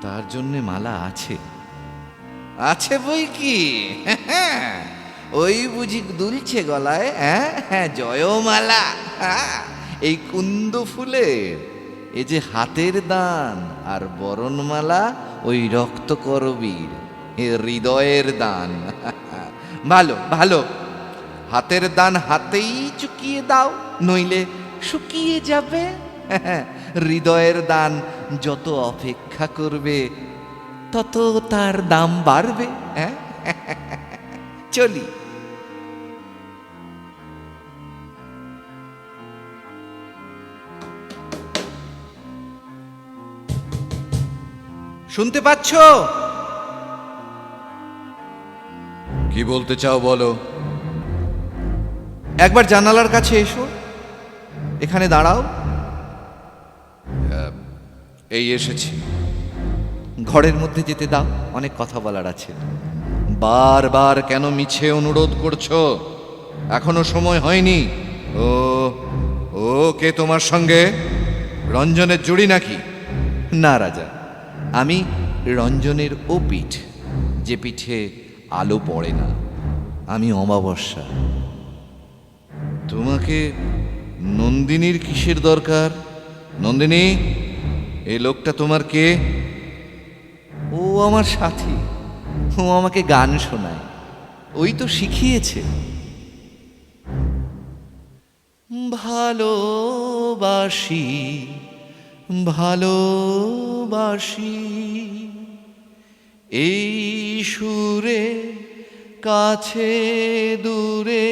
তার জন্যে মালা আছে। আছে বই কি, ওই বুঝি দুলছে গলায়। হ্যাঁ হ্যাঁ, জয়মালা। এই কুন্দ ফুলের এ যে হাতের দান, আর বরণমালা ওই রক্তকরবীর হৃদয়ের দান। ভালো ভালো, হাতের দান হাতেই চুকিয়ে দাও, নইলে শুকিয়ে যাবে। হৃদয়ের দান যত অপেক্ষা করবে তত তার দাম বাড়বে। হ্যাঁ, চলি। শুনতে পাচ্ছ? কি বলতে চাও বলো। একবার জানালার কাছে এসো, এখানে দাঁড়াও। এই এসেছি। ঘরের মধ্যে যেতে দাও, অনেক কথা বলার আছে। বারবার কেন মিছে অনুরোধ করছো? এখনো সময় হয়নি। ও ও কে তোমার সঙ্গে? রঞ্জনের জুড়ি নাকি? না রাজা, আমি রঞ্জনের ও পিঠ, যে পিঠে আলো পড়ে না। আমি অমাবস্যা। তোমাকে নন্দিনীর কিসের দরকার? নন্দিনী, এই লোকটা তোমার কে? ও আমার সাথী, ও আমাকে গান শোনায়, ওই তো শিখিয়েছে। ভালোবাসি ভালোবাসি এই সুরে, কাছে দূরে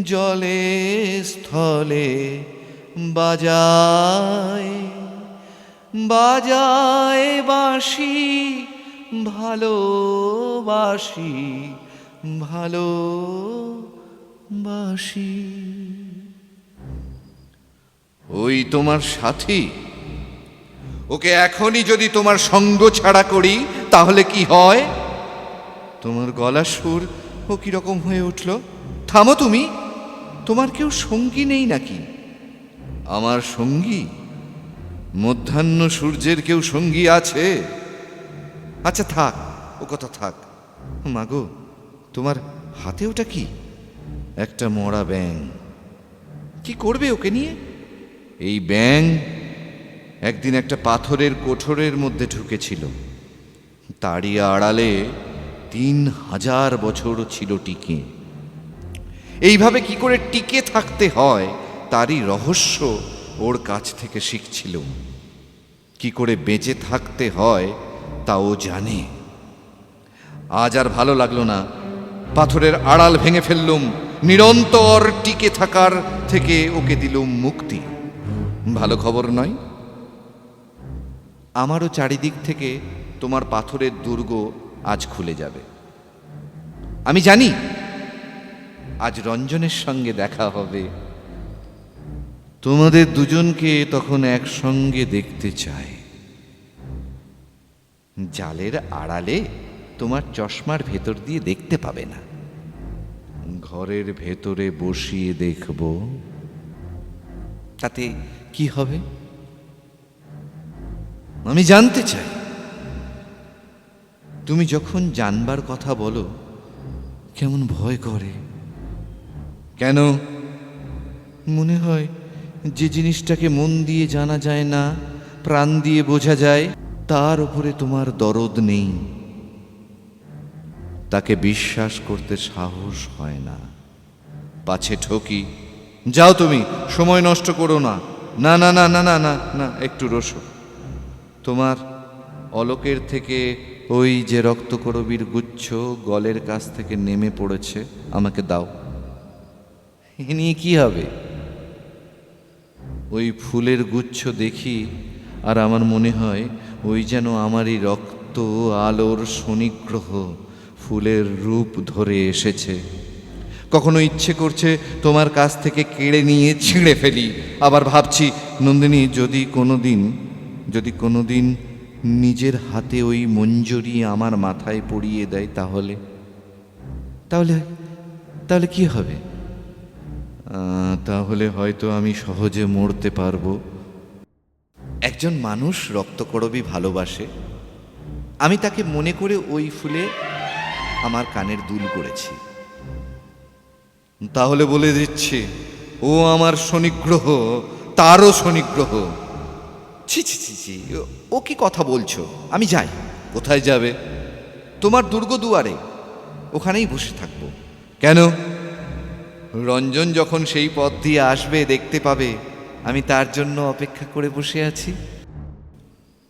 জলে স্থলে বাজায় বাজায় বাঁশি। ভালোবাসি ভালোবাসি। ওই তোমার সাথী? ওকে এখনই যদি তোমার সঙ্গ ছাড়া করি তাহলে কি হয়? তোমার গলার সুর ও কিরকম হয়ে উঠল। থামো তুমি, তোমার কেউ সঙ্গী নেই নাকি? আমার সঙ্গী? মধ্যাহ্ন সূর্যের কেউ সঙ্গী আছে? আচ্ছা থাক, ও কথা থাক। মাগো, তোমার হাতে ওটা কি? একটা মরা ব্যাঙ। কি করবে ওকে নিয়ে? এই ব্যাঙ একদিন একটা পাথরের কোঠরের মধ্যে ঢুকেছিল, তারই আড়ালে 3000 বছর ছিল টিকে। এইভাবে কি করে টিকে থাকতে হয় তারই রহস্য ওর কাছ থেকে শিখছিল। কি করে বেঁচে থাকতে হয় তা ও জানে। আজ আর ভালো লাগলো না, পাথরের আড়াল ভেঙে ফেললুম। নিরন্তর টিকে থাকার থেকে ওকে দিলুম মুক্তি। ভালো খবর নয়? আমারও চারিদিক থেকে তোমার পাথরের দুর্গ আজ খুলে যাবে। আমি জানি আজ রঞ্জনের সঙ্গে দেখা হবে। তোমাদের দুজনকে তখন একসঙ্গে দেখতে চাই। জালের আড়ালে তোমার চশমার ভেতর দিয়ে দেখতে পাবে না, ঘরের ভেতরে বসিয়ে দেখব। তাতে কি হবে আমি জানতে চাই। তুমি যখন জানবার কথা বলো কেমন ভয় করে। কেন? মনে হয় যে জিনিসটাকে মন দিয়ে জানা যায় না, প্রাণ দিয়ে বোঝা যায়, তার উপরে তোমার দরদ নেই। তাকে বিশ্বাস করতে সাহস হয় না। পাছে ঠকি। যাও তুমি, সময় নষ্ট করো না। না না না না না না না, একটু রসো। তোমার অলোকের থেকে ওই যে রক্তকরবীর গুচ্ছ গলের কাছ থেকে নেমে পড়েছে, আমাকে দাও। এ নিয়ে কি হবে? ওই ফুলের গুচ্ছ দেখি আর আমার মনে হয় ওই যেন আমারই রক্ত আলোর শনিগ্রহ ফুলের রূপ ধরে এসেছে। কখনো ইচ্ছে করছে তোমার কাছ থেকে কেড়ে নিয়ে ছিঁড়ে ফেলি, আবার ভাবছি নন্দিনী যদি কোনোদিন নিজের হাতে ওই মঞ্জরি আমার মাথায় পরিয়ে দেয় তাহলে তাহলে তাহলে কি হবে? তাহলে হয়তো আমি সহজে মরতে পারবো। একজন মানুষ রক্তকরবী ভালোবাসে, আমি তাকে মনে করে ওই ফুলে আমার কানের দুল করেছি। তাহলে বলে দিচ্ছি, ও আমার শনিগ্রহ, তারও শনিগ্রহ। ছি ছি ছি ছি, ও কি কথা বলছো? আমি যাই। কোথায় যাবে? তোমার দুর্গ দুয়ারে, ওখানেই বসে থাকবো। কেন? রঞ্জন যখন সেই পথ দিয়ে আসবে দেখতে পাবে আমি তার জন্য অপেক্ষা করে বসে আছি।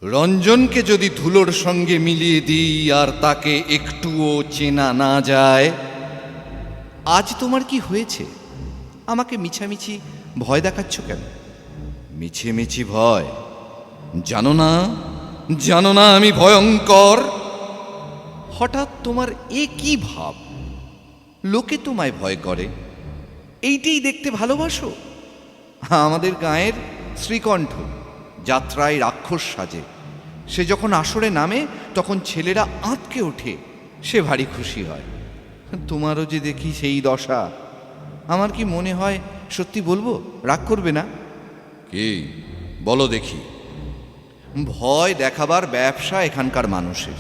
রঞ্জনকে যদি ধুলোর সঙ্গে মিলিয়ে দিই আর তাকে একটুও চেনা না যায়। আজ তোমার কি হয়েছে? আমাকে মিছামিছি ভয় দেখাচ্ছ কেন? মিছিমিছি ভয়? জানো না আমি ভয়ঙ্কর? হঠাৎ তোমার এ কি ভাব? লোকে তোমায় ভয় করে, এইটাই দেখতে ভালোবাসো? আমাদের গায়ের শ্রীকণ্ঠ যাত্রায় রাক্ষস সাজে। সে যখন আসরে নামে তখন ছেলেরা আঁতকে ওঠে, সে ভারী খুশি হয়। তোমারও যে দেখি সেই দশা। আমার কি মনে হয়, সত্যি বলবো, রাগ করবে না? কি বলো দেখি। ভয় দেখাবার ব্যবসা এখানকার মানুষের।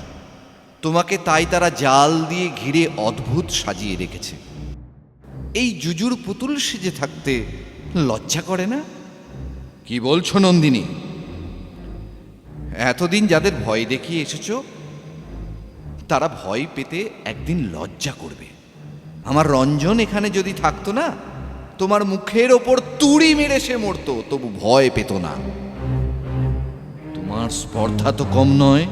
তোমাকে তাই তারা জাল দিয়ে ঘিরে অদ্ভুত সাজিয়ে রেখেছে। এই জুজুর পুতুল সেজে থাকতে লজ্জা করে না? কি বলছো নন্দিনী? এতদিন যাদের ভয় দেখিয়ে এসেছ, তারা ভয় পেতে একদিন লজ্জা করবে। আমার রঞ্জন এখানে যদি থাকতো না, তোমার মুখের ওপর তুড়ি মেরে সে মরতো, তবু ভয় পেত না। তোমার স্পর্ধা তো কম নয়।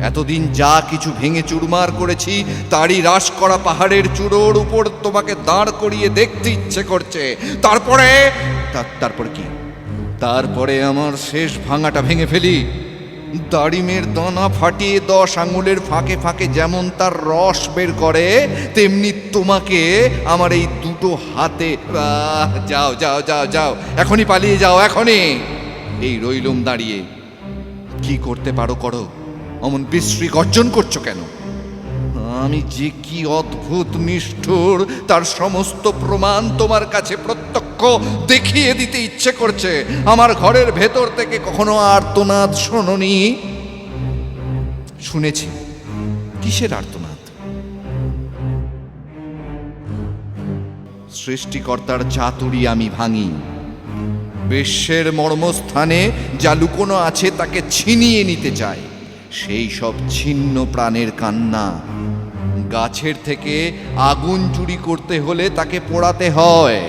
এতদিন যা কিছু ভেঙে চুরমার করেছি, তারই হ্রাস করা পাহাড়ের চূড়োর উপর তোমাকে দাঁড় করিয়ে দেখতে ইচ্ছে করছে। তারপরে কি? তারপরে আমার শেষ ভাঙাটা ভেঙে ফেলি। দাড়িমের দানা ফাটিয়ে 10 আঙুলের ফাঁকে ফাঁকে যেমন তার রস বের করে, তেমনি তোমাকে আমার এই দুটো হাতে। যাও যাও যাও যাও, এখনই পালিয়ে যাও, এখনই। এই রইলুম দাঁড়িয়ে। কি করতে পারো করো, অমন বিশ্রী গর্জন করছো কেন? আমি যে কি অদ্ভুত নিষ্ঠুর, তার সমস্ত প্রমাণ তোমার কাছে প্রত্যক্ষ দেখিয়ে দিতে ইচ্ছে করছে। আমার ঘরের ভেতর থেকে কখনো আর্তনাদ শোনোনি? শুনেছি। কিসের আর্তনাদ? সৃষ্টিকর্তার চাতুরি আমি ভাঙি। বিশ্বের মর্মস্থানে যা লুকোনো আছে তাকে ছিনিয়ে নিতে চাই। সেই সব ছিন্ন প্রাণের কান্না। গাছের থেকে আগুন চুরি করতে হলে তাকে পোড়াতে হয়।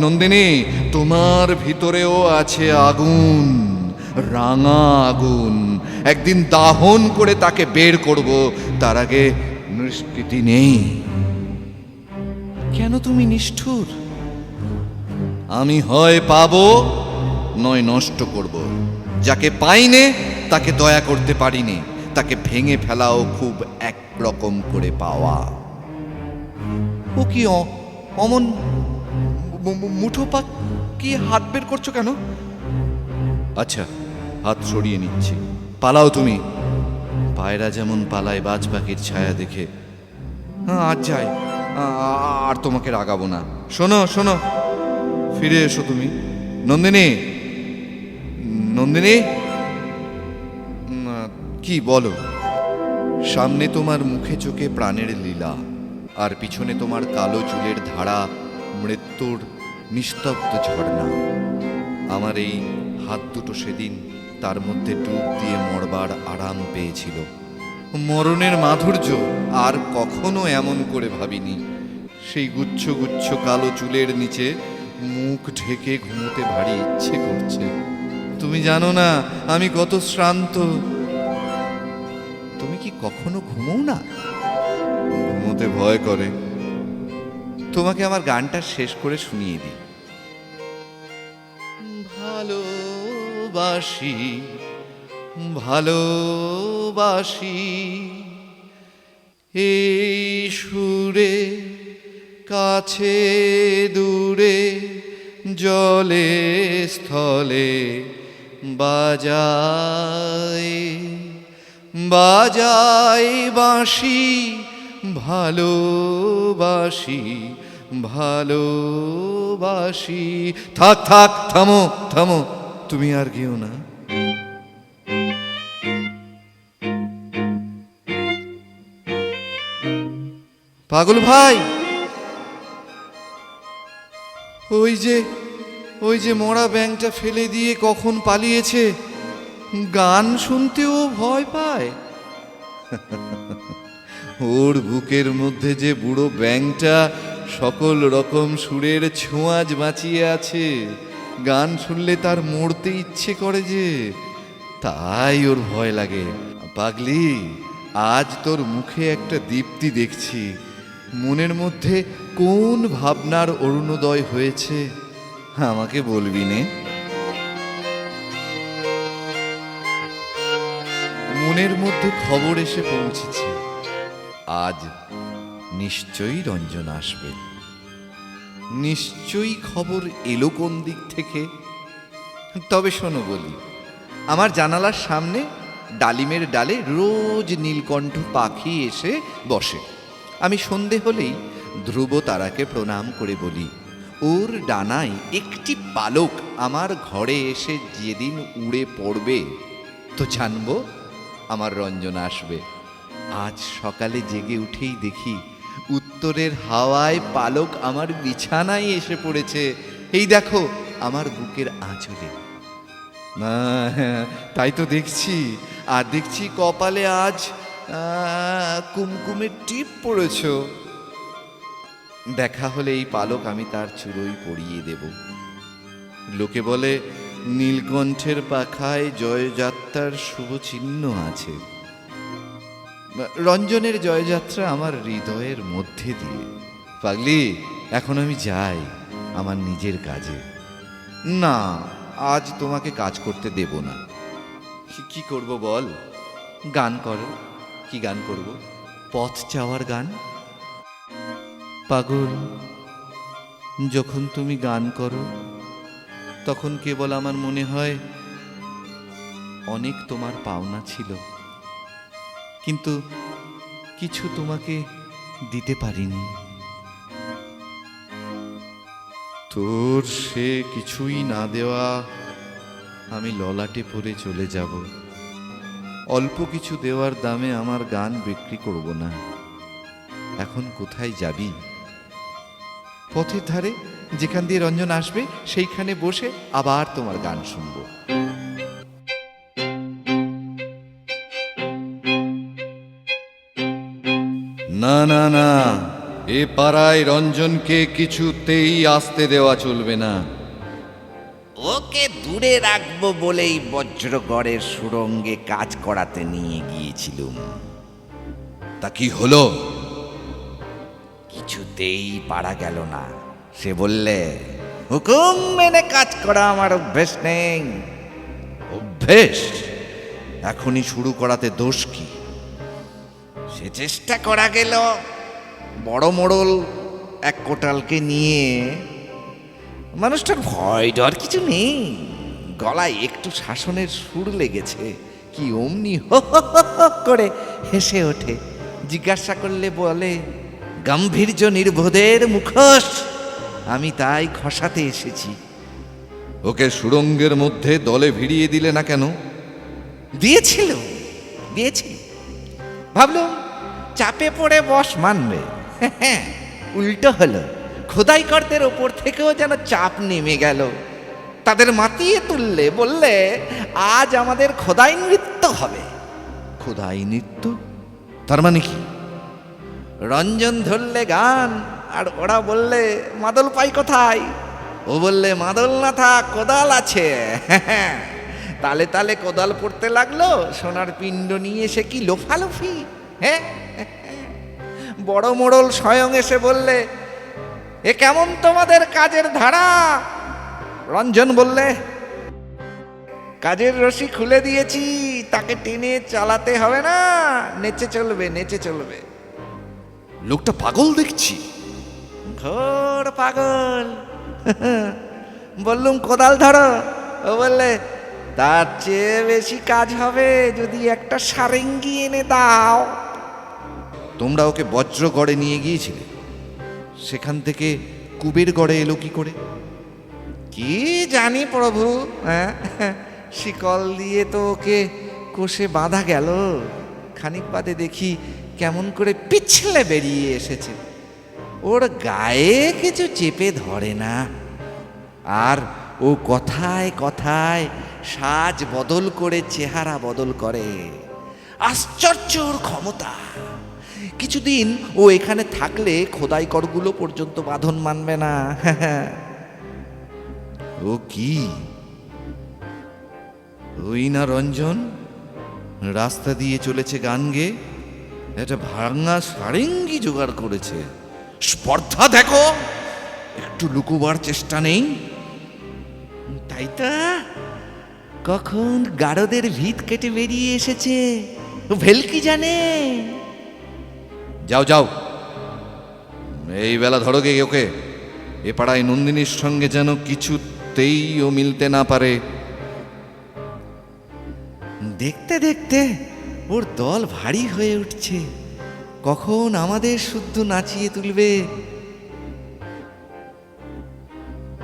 নন্দিনী, তোমার ভিতরেও আছে আগুন, রাঙা আগুন। একদিন দাহন করে তাকে বের করব, তার আগে নিষ্কৃতি নেই। কেন তুমি নিষ্ঠুর? আমি হয় পাবো, নয় নষ্ট করব। যাকে পাইনে তাকে দয়া করতে পারিনি, তাকে ভেঙে ফেলাও খুব একরকম করে পাওয়া। ও কি অমন মুঠো পা কি হাত বের করছো কেন? আচ্ছা, হাত সরিয়ে নিচ্ছি। পালাও তুমি। পায়রা যেমন পালায় বাজ পাখির ছায়া দেখে। আজ যাই, আর তোমাকে রাগাবো না। শোনো শোনো, ফিরে এসো তুমি। নন্দিনী, নন্দিনী। কি বলো? সামনে তোমার মুখে চোখে প্রাণের লীলা, আর পিছনে তোমার কালো চুলের ধারা, মৃত্যুর নিস্তব্ধ ঝর্ণা। আমার এই হাত দুটো সেদিন তার মধ্যে ডুব দিয়ে মরবার আরাম পেয়েছিল। মরণের মাধুর্য আর কখনো এমন করে ভাবিনি। সেই গুচ্ছ গুচ্ছ কালো চুলের নিচে মুখ ঢেকে ঘুমোতে ভারী ইচ্ছে করছে। তুমি জানো না আমি কত শ্রান্ত। তুমি কি কখনো ঘুমোও না? ঘুমোতে ভয় করে। তোমাকে আমার গানটা শেষ করে শুনিয়ে দিই। ভালোবাসি, ভালোবাসি, এই সুরে কাছে দূরে জলে স্থলে বাজায় বাজায় বাঁশি। ভালোবাসি, ভালোবাসি। থাক থাক, থামো থামো, তুমি আর গেও না। পাগল ভাই, ওই যে মরা ব্যাঙটা ফেলে দিয়ে কখন পালিয়েছে। গান শুনতেও ভয় পায়। ওর বুকের মধ্যে যে বুড়ো ব্যাঙটা সকল রকম সুরের ছোঁয়াচ বাঁচিয়ে আছে, গান শুনলে তার মরতে ইচ্ছে করে যে, তাই ওর ভয় লাগে। পাগলি, আজ তোর মুখে একটা দীপ্তি দেখছি। মনের মধ্যে কোন ভাবনার অরুণোদয় হয়েছে আমাকে বলবি নে? মনের মধ্যে খবর এসে পৌঁছেছে, আজ নিশ্চয়ই রঞ্জন আসবে। নিশ্চয়ই খবর এলো কোন দিক থেকে। তবে শোনো বলি, আমার জানালার সামনে ডালিমের ডালে রোজ নীলকণ্ঠ পাখি এসে বসে। আমি সন্ধে হলেই ধ্রুব তারাকে প্রণাম করে বলি, ওর ডানায় একটি পালক আমার ঘরে এসে যেদিন উড়ে পড়বে তো জানবো আমার রঞ্জন আসবে। আজ সকালে জেগে উঠেই দেখি উত্তরের হাওয়ায় পালক আমার বিছানায় এসে পড়েছে। এই দেখো আমার বুকের আঁচলে। না, তাই তো দেখছি। আর দেখছি কপালে আজ কুমকুমের টিপ পড়েছ। দেখা হলে এই পালক আমি তার চুলোই পরিয়ে দেব। লোকে বলে নীলকণ্ঠের পাখায় জয়যাত্রার শুভ চিহ্ন আছে। রঞ্জনের জয়যাত্রা আমার হৃদয়ের মধ্যে দিয়ে। পাগলি, এখন আমি যাই আমার নিজের কাজে। না, আজ তোমাকে কাজ করতে দেব না। কি করব বল? গান করো। কি গান করব? পথ চাওয়ার গান। পাগল, যখন তুমি গান করো তখন কেবল আমার মনে হয় অনেক তোমার পাওনা ছিল, কিন্তু কিছু তোমাকে দিতে পারিনি। তোর সে কিছুই না দেওয়া আমি ললাটে পরে চলে যাব। অল্প কিছু দেওয়ার দামে আমার গান বিক্রি করব না। এখন কোথায় যাবি? পথের ধারে যেখান দিয়ে রঞ্জন আসবে সেইখানে বসে আবার তোমার গান শুনবো। না না না, এ পাড়ায় রঞ্জনকে কিছুতেই আসতে দেওয়া চলবে না। ওকে দূরে রাখবো বলেই বজ্রগড়ের সুড়ঙ্গে কাজ করাতে নিয়ে গিয়েছিলুম। তা কি হলো? কিছুতেই পারা গেল না। সে বললে, হুকুম মেনে কাজ করা আমার অভ্যেস নেই। অভ্যেস? এখনই শুরু করাতে দোষ কি? সে চেষ্টা করা গেল। বড় মোড়ল এক কোটালকে নিয়ে, মানুষটার ভয় ডর কিছু নেই, গলায় একটু শাসনের সুর লেগেছে কি অমনি হো হো হো হো করে হেসে ওঠে। জিজ্ঞাসা করলে বলে, গাম্ভীর্য নির্বোধের মুখোশ। আমি তাই খসাতে এসেছি। ওকে সুড়ঙ্গের মধ্যে দলে ভিড়িয়ে দিলে না কেন? দিয়েছিল। ভাবলুম চাপে পড়ে বস মানবে। উল্টো হলো। খোদাইকরদের ওপর থেকেও যেন চাপ নেমে গেল। তাদের মাতিয়ে তুললে, বললে আজ আমাদের খোদাই নৃত্য হবে। খোদাই নৃত্য? তার মানে কি? রঞ্জন ধরলে গান, আর ওরা বললে মাদল পাই কোথায়? ও বললে মাদল না থাক, কোদাল আছে। তালে তালে কোদাল পড়তে লাগলো। সোনার পিণ্ড নিয়ে এসে কি লোফালোফি! হ্যাঁ, বড় মোড়ল স্বয়ং এসে বললে, এ কেমন তোমাদের কাজের ধারা? রঞ্জন বললে, কাজের রশি খুলে দিয়েছি, তাকে টেনে চালাতে হবে না, নেচে চলবে, নেচে চলবে। লোকটা পাগল দেখছি। ঘোর পাগল। বললুম কোদাল ধরো। ও বললে, তার চেয়ে বেশি কাজ হবে যদি একটা সারেঙ্গি এনে দাও। তোমরা ওকে বজ্রগড়ে নিয়ে গিয়েছিলে, সেখান থেকে কুবেরগড়ে এলো কি করে? কি জানি প্রভু, শিকল দিয়ে তো ওকে কোষে বাঁধা গেল। খানিক বাদে দেখি কেমন করে পিছলে বেরিয়ে এসেছে। ওর গায়ে কিছু চেপে ধরে না, আর ও কথায় কথায় সাজ বদল করে চেহারা বদল করে। আশ্চর্য ওর ক্ষমতা! কিছুদিন ও এখানে থাকলে খোদাইকরগুলো পর্যন্ত বাঁধন মানবে না। ও কি? ওই না রঞ্জন রাস্তা দিয়ে চলেছে গান গেয়ে, একটা ভাঙা সারেঙ্গি জোগাড় করেছে। স্পর্ধা দেখো, একটু লুকোবার চেষ্টা নেই। তাই তো, কখন গারদের ভিত কেটে বেরিয়ে এসেছে, ও ভেলকি জানে। যাও যাও, এই বেলা ধরো গে ওকে। এ পাড়ায় নন্দিনীর সঙ্গে যেন কিছুতেই ও মিলতে না পারে। দেখতে দেখতে ওর দল ভারী হয়ে উঠছে, কখন আমাদের শুদ্ধ নাচিয়ে তুলবে।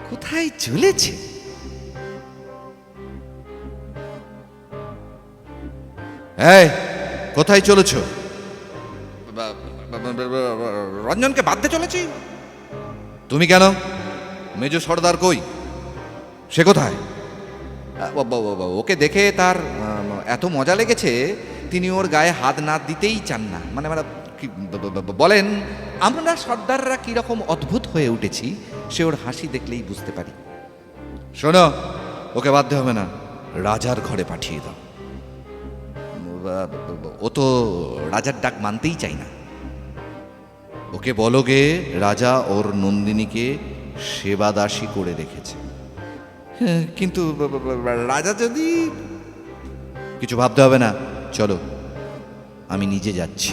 কোথায় চলেছে? এই, কোথায় চলেছ? রঞ্জনকে বাঁধতে চলেছি। তুমি কেন? মেজ সর্দার কই? সে কোথায়? ওকে দেখে তার এত মজা লেগেছে, তিনি ওর গায়ে হাত না দিতেই চান না। মানে মানে কি বলেন, আমরা সর্দাররা কিরকম অদ্ভুত হয়ে উঠেছি সে ওর হাসি দেখলেই বুঝতে পারি। শোনো, ওকে বাধ্য হবে না, রাজার ঘরে পাঠিয়ে দাও। ও তো রাজার ডাক মানতেই চাই না। ওকে বলো গে, রাজা ওর নন্দিনীকে সেবাদাসী করে রেখেছে। কিন্তু রাজা যদি... কিছু ভাবতে হবে না, চলো, আমি নিজে যাচ্ছি।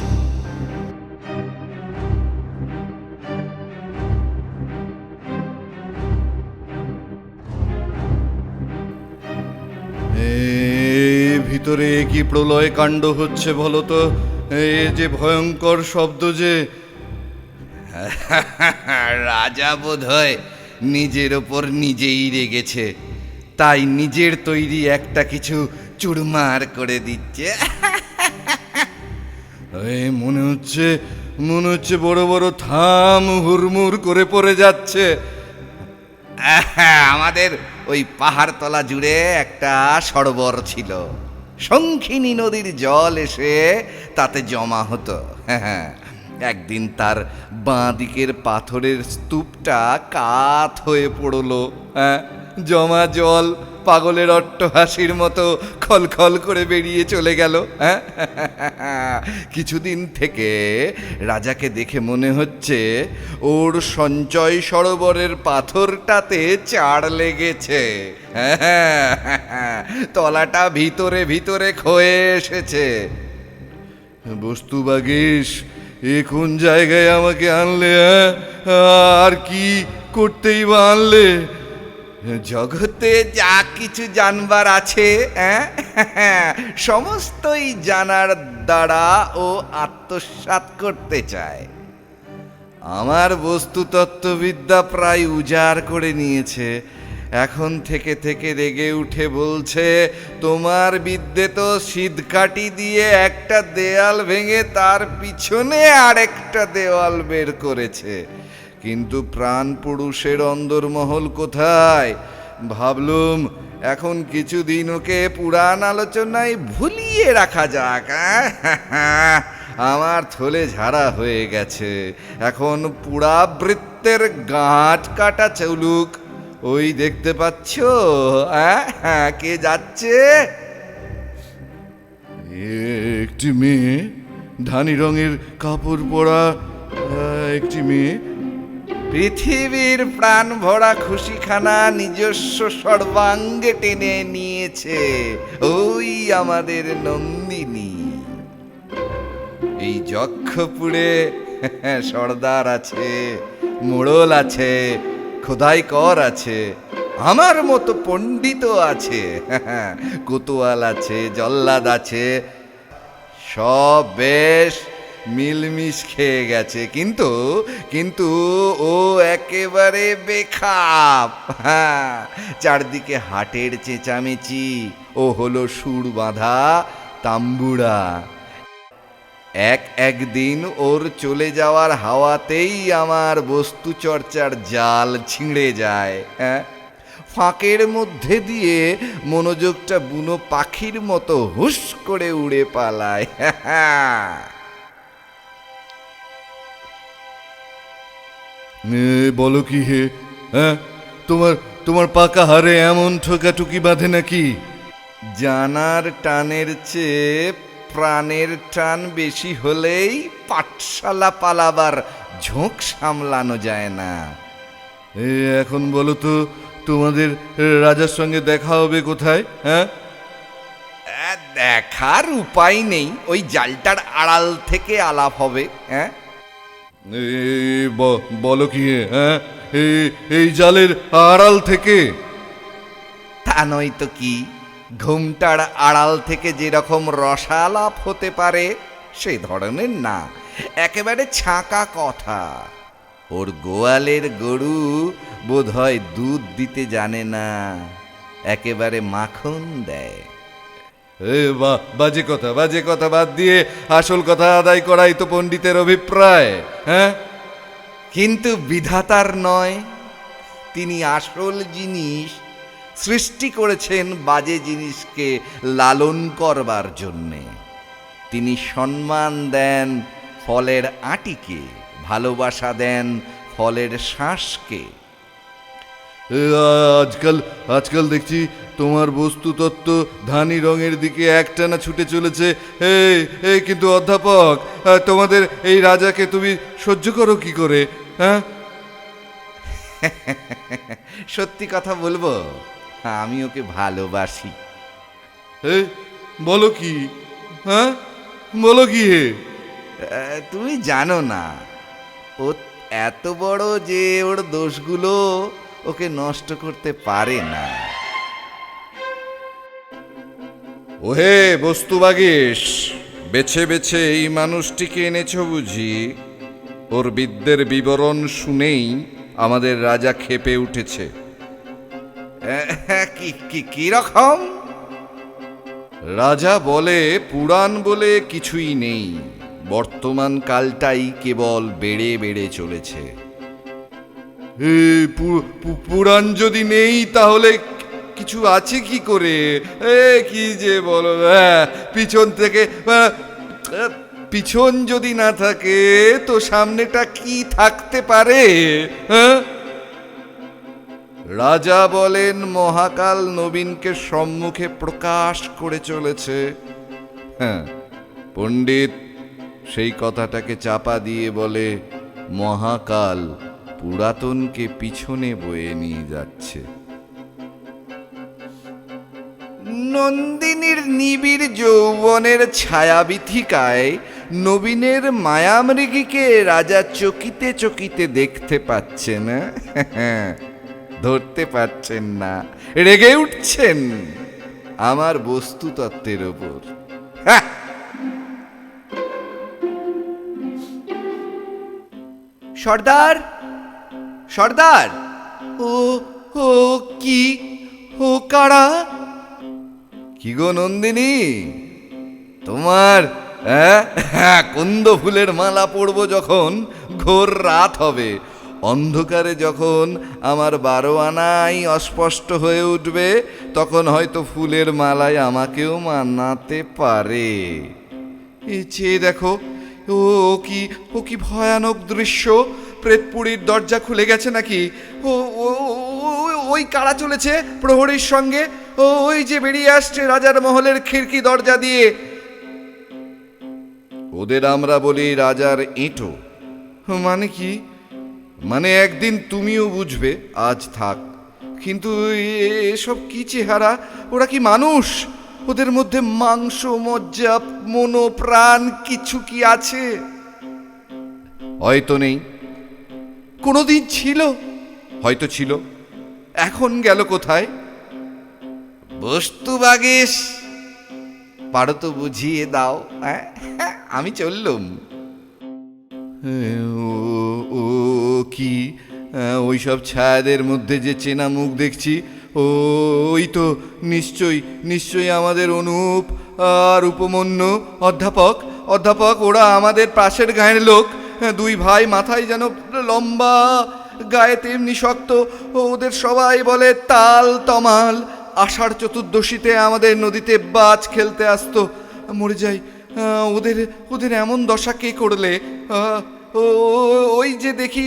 ভিতরে কি প্রলয় কাণ্ড হচ্ছে বলো তো? এ যে ভয়ঙ্কর শব্দ যে! রাজা বোধ হয় নিজের ওপর নিজেই রেগেছে, তাই নিজের তৈরি একটা কিছু চুরমার করে দিচ্ছে। মনে হচ্ছে বড় বড় থাম হুড়মুড় করে পড়ে যাচ্ছে। আমাদের ওই পাহাড়তলা জুড়ে একটা সরোবর ছিল, শঙ্খিনী নদীর জল এসে তাতে জমা হতো। একদিন তার বাঁ দিকের পাথরের স্তূপটা কাত হয়ে পড়লো। জমা জল পাগলের অট্টহাসির মতো খলখল করে বেরিয়ে চলে গেল। কিছুদিন থেকে রাজাকে দেখে মনে হচ্ছে ওর সঞ্চয় সরোবরের পাথরটাতে চাড় লেগেছে। তলাটা ভিতরে ভিতরে ক্ষয়ে এসেছে। বস্তু বাগিস, এ কোন জায়গায় আমাকে আনলে? আর কি করতেই বা আনলে? জগতে যা কিছু জানবার আছে সমস্তই জানার দ্বারা ও আত্মসাৎ করতে চায়। আমার বস্তুতত্ত্ববিদ্যা প্রায় উজাড় করে নিয়েছে। এখন থেকে থেকে রেগে উঠে বলছে, তোমার বিদ্যে তো সিঁধকাঠি দিয়ে একটা দেয়াল ভেঙে তার পিছনে আরেকটা দেওয়াল বের করেছে, কিন্তু প্রাণ পুরুষের অন্দরমহল কোথায়? ভাবলুম এখন কিছুদিন ওকে পুরাণ আলোচনায় ভুলিয়ে রাখা যাক। আমার থলে ঝাড়া হয়ে গেছে, এখন পুরাবৃত্তের গাঁট কাটা চলুক। ওই দেখতে পাচ্ছ কে যাচ্ছে? একটি মেয়ে, ধানি রঙের কাপড় পরা একটি মেয়ে। পৃথিবীর প্রাণ ভরা খুশিখানা নিজস্ব সর্বাঙ্গে টেনে নিয়েছে ওই আমাদের নন্দিনী। এই যক্ষপুরে সর্দার আছে, মোড়ল আছে, খোদাই কর আছে, আমার মতো পণ্ডিতও আছে, কোতোয়াল আছে, জল্লাদ আছে, সব বেশ মিলমিশ খেয়ে গেছে, কিন্তু কিন্তু ও একেবারে বেখাপ। চারদিকে হাটের চেঁচামেচি, ও হলো সুর বাঁধা তাম্বুরা। একদিন ওর চলে যাওয়ার হাওয়াতেই আমার বস্তু চর্চার জাল ছিঁড়ে যায়। ফাঁকের মধ্যে দিয়ে মনোযোগটা বুনো পাখির মতো হুস করে উড়ে পালায়। বলো কি হে, তোমার পাকা হারে এমন ঠোকাটুকি বাঁধে নাকি? জানার টানের চেয়ে প্রাণের টান বেশি হলেই পাঠশালা পালাবার ঝোঁক সামলানো যায় না। এখন বলো তো, তোমাদের রাজার সঙ্গে দেখা হবে কোথায়? দেখার উপায় নেই, ওই জালটার আড়াল থেকে আলাপ হবে। বলো কি এই জালের আড়াল থেকে? তা নয় তো কি, ঘুমটার আড়াল থেকে যেরকম রসালাপ হতে পারে সেই ধরনের না, একেবারে ছাঁকা কথা। ওর গোয়ালের গরু বোধহয় দুধ দিতে জানে না, একেবারে মাখন দেয়। বাজে কথা বাদ দিয়ে আসল কথা আদায় করাই তো পণ্ডিতের অভিপ্রায়। হ্যাঁ, কিন্তু বিধাতার নয়, তিনি আসল জিনিস সৃষ্টি করেছেন বাজে জিনিসকে লালন করবার জন্যে। তিনি সম্মান দেন ফলের আঁটিকে, ভালোবাসা দেন ফলের শ্বাসকে। আজকাল দেখছি তোমার বস্তুতত্ত্ব ধানি রঙের দিকে একটানা ছুটে চলেছে। কিন্তু অধ্যাপক, তোমাদের এই রাজাকে তুমি সহ্য করো কি করে? হ্যাঁ, সত্যি কথা বলবো, আমি ওকে ভালোবাসি। বলো কি? হ্যাঁ, বলো কি? তুমি জানো না, ও এত বড় যে ওর দোষগুলো ওকে নষ্ট করতে পারে না। ওহে বস্তুবাগীশ, বেছে বেছে এই মানুষটিকে এনেছ বুঝি? ওর বিদ্যের বিবরণ শুনেই আমাদের রাজা ক্ষেপে উঠেছে। কি রকম? রাজা বলে পুরাণ বলে কিছুই নেই, বর্তমান কালটাই কেবল বেড়ে বেড়ে চলেছে। পুরাণ যদি নেই তাহলে কিছু আছে কি করে? কি যে বলো, পিছন থেকে, পিছন যদি না থাকে তো সামনেটা কি থাকতে পারে? হ্যাঁ, রাজা বলেন মহাকাল নবীনকে সম্মুখে প্রকাশ করে চলেছে। হ্যাঁ, পণ্ডিত সেই কথাটাকে চাপা দিয়ে বলে মহাকাল পুরাতনকে পিছনে বয়ে নিয়ে যাচ্ছে। নন্দিনীর নিবিড় যৌবনের ছায়াবিথিকায় নবীনের মায়ামৃগীকে রাজা চকিতে চকিতে দেখতে পাচ্ছেন, ধরতে পারছেন না, রেগে উঠছেন আমার বস্তুতত্ত্বের ওপর। সর্দার, সর্দার, ও ও কি, ও কারা? কি গো নন্দিনী, তোমার কুন্দ ফুলের মালা পরবো যখন ঘোর রাত হবে, অন্ধকারে যখন আমার 12 আনাই অস্পষ্ট হয়ে উঠবে, তখন হয়তো ফুলের মালায় আমাকেও মানাতে পারে। চেয়ে দেখো, ও কি ভয়ানক দৃশ্য! প্রেতপুরীর দরজা খুলে গেছে নাকি? ওই কারা চলেছে প্রহরীর সঙ্গে? ওই যে বেরিয়ে আসছে রাজার মহলের খিড়কি দরজা দিয়ে। ওদের আমরা বলি রাজার এঁটো। মানে কি? মানে একদিন তুমিও বুঝবে, আজ থাক। কিন্তু এসব কি চেহারা? ওরা কি মানুষ? ওদের মধ্যে মাংস, মজ্জা, মনো, প্রাণ কিছু কি আছে? হয়তো নেই, কোনোদিন ছিল, হয়তো ছিল, এখন গেল কোথায়? বস্তুবাগীশ, পারো তো বুঝিয়ে দাও। আমি চললুম। ও কি ওইসব ছায়াদের মধ্যে যে চেনা মুখ দেখছি, ওই তো নিশ্চয়ই আমাদের অনুপ আর উপমন্যু, অধ্যাপক ওরা আমাদের পাশের গাঁয়ের লোক। 2 ভাই, মাথায় যেন লম্বা, গায়ে তেমনি শক্ত। ওদের সবাই বলে তাল তমাল। আষাঢ় চতুর্দশীতে আমাদের নদীতে বাজ খেলতে আসতো। মরে যাই, ওদের এমন দশা কে করলে? ওই যে দেখি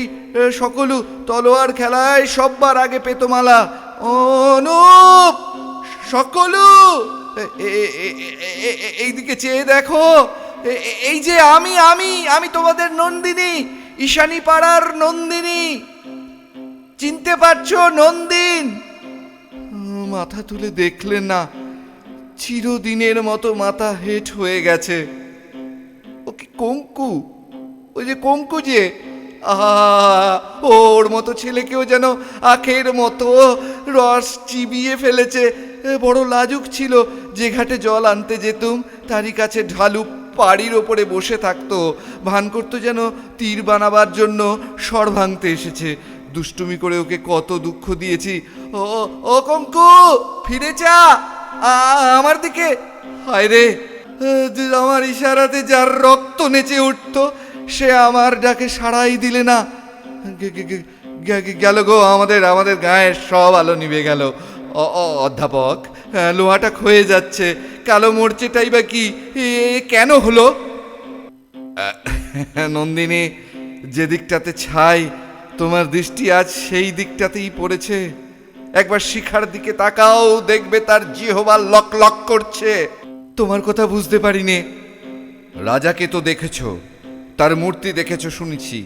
সকলু তলোয়ার খেলায় সববার আগে পেত মালা। অনুপ, সকলু এইদিকে চেয়ে দেখো, এই যে আমি তোমাদের নন্দিনী, ঈশানী পাড়ার নন্দিনী। চিনতে পারছো নন্দিন? মাথা তুলে দেখলেন না, চিরদিনের মতো মাথা হেট হয়ে গেছে। ও কি কঙ্কু? ওই যে কঙ্কু যে, ওর মতো ছেলেকেও যেন আখের মতো রস চিবিয়ে ফেলেছে। বড় লাজুক ছিল। যে ঘাটে জল আনতে যেতুম তারই কাছে ঢালু পাড়ির ওপরে বসে থাকতো, ভান করতো যেন তীর বানাবার জন্য স্বর ভাঙতে এসেছে। দুষ্টুমি করে ওকে কত দুঃখ দিয়েছি। ও ও কঙ্কু, ফিরে যা আমার দিকে। হায় রে, আমার ইশারাতে যার রক্ত নেচে উঠতো সে আমার ডাকে সাড়াই দিলে না। গেল গো, আমাদের গায়ের সব আলো নিভে গেল। অধ্যাপক, লোহাটা ক্ষয়ে যাচ্ছে, কালো মরচেটাই বা কি কেন হলো? নন্দিনী, যে দিকটাতে ছাই তোমার দৃষ্টি আজ সেই দিকটাতেই পড়েছে। একবার শিখার দিকে তাকাও, দেখবে তার জিহ্বা লক লক করছে। তোমার কথা বুঝতে পারিনি। রাজাকে তো দেখেছো, তার মূর্তি দেখেছো শুনেছি।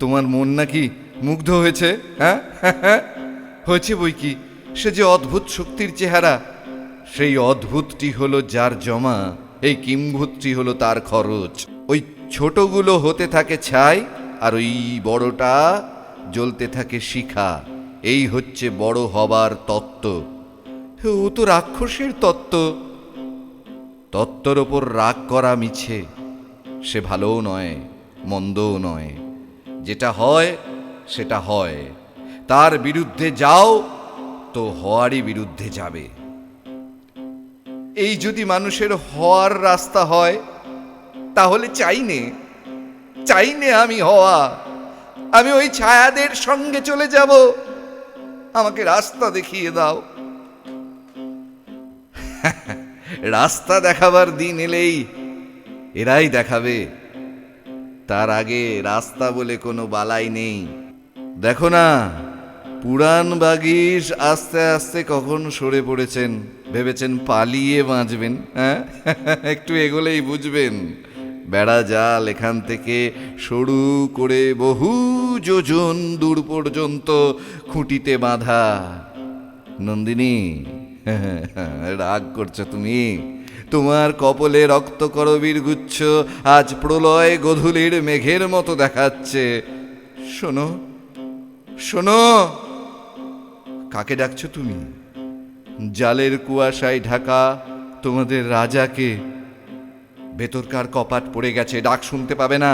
তোমার মন নাকি মুগ্ধ হয়েছে? হ্যাঁ হয়েছে বই কি। সে যে অদ্ভুত শক্তির চেহারা, সেই অদ্ভুতটি হলো যার জমা, এই কিম্ভূতটি হলো তার খরচ। ওই ছোটগুলো হতে থাকে ছাই, আর ওই বড়টা জ্বলতে থাকে শিখা। এই হচ্ছে বড় হবার তত্ত্ব। ও তো রাক্ষসের তত্ত্ব। তত্ত্বর ওপর রাগ করা মিছে। সে ভালোও নয়, মন্দও নয়। যেটা হয় সেটা হয়। তার বিরুদ্ধে যাও তো হওয়ারই বিরুদ্ধে যাবে। এই যদি মানুষের হওয়ার রাস্তা হয়, তাহলে চাইনে আমি হওয়া। আমি ওই ছায়াদের সঙ্গে চলে যাব। আমাকে রাস্তা দেখিয়ে দাও। রাস্তা দেখাবার দিন এলেই এরাই দেখাবে। তার আগে রাস্তা বলে কোনো বালাই নেই। দেখো না, পুরাণ বাগীশ আস্তে আস্তে কখন সরে পড়েছেন। ভেবেছেন পালিয়ে বাঁচবেন? হ্যাঁ, একটু এগোলেই বুঝবেন বেড়া জাল এখান থেকে সরু করে বহু যোজন দূর পর্যন্ত খুঁটিতে বাঁধা। নন্দিনী, রাগ করছো তুমি? তোমার কপলে রক্তকরবীর গুচ্ছ আজ প্রলয় গোধূলির মেঘের মতো দেখাচ্ছে। শোনো শোনো, কাকে ডাকছো তুমি? জালের কুয়াশায় ঢাকা তোমাদের রাজাকে। ভেতরকার কপাট পড়ে গেছে, ডাক শুনতে পাবে না।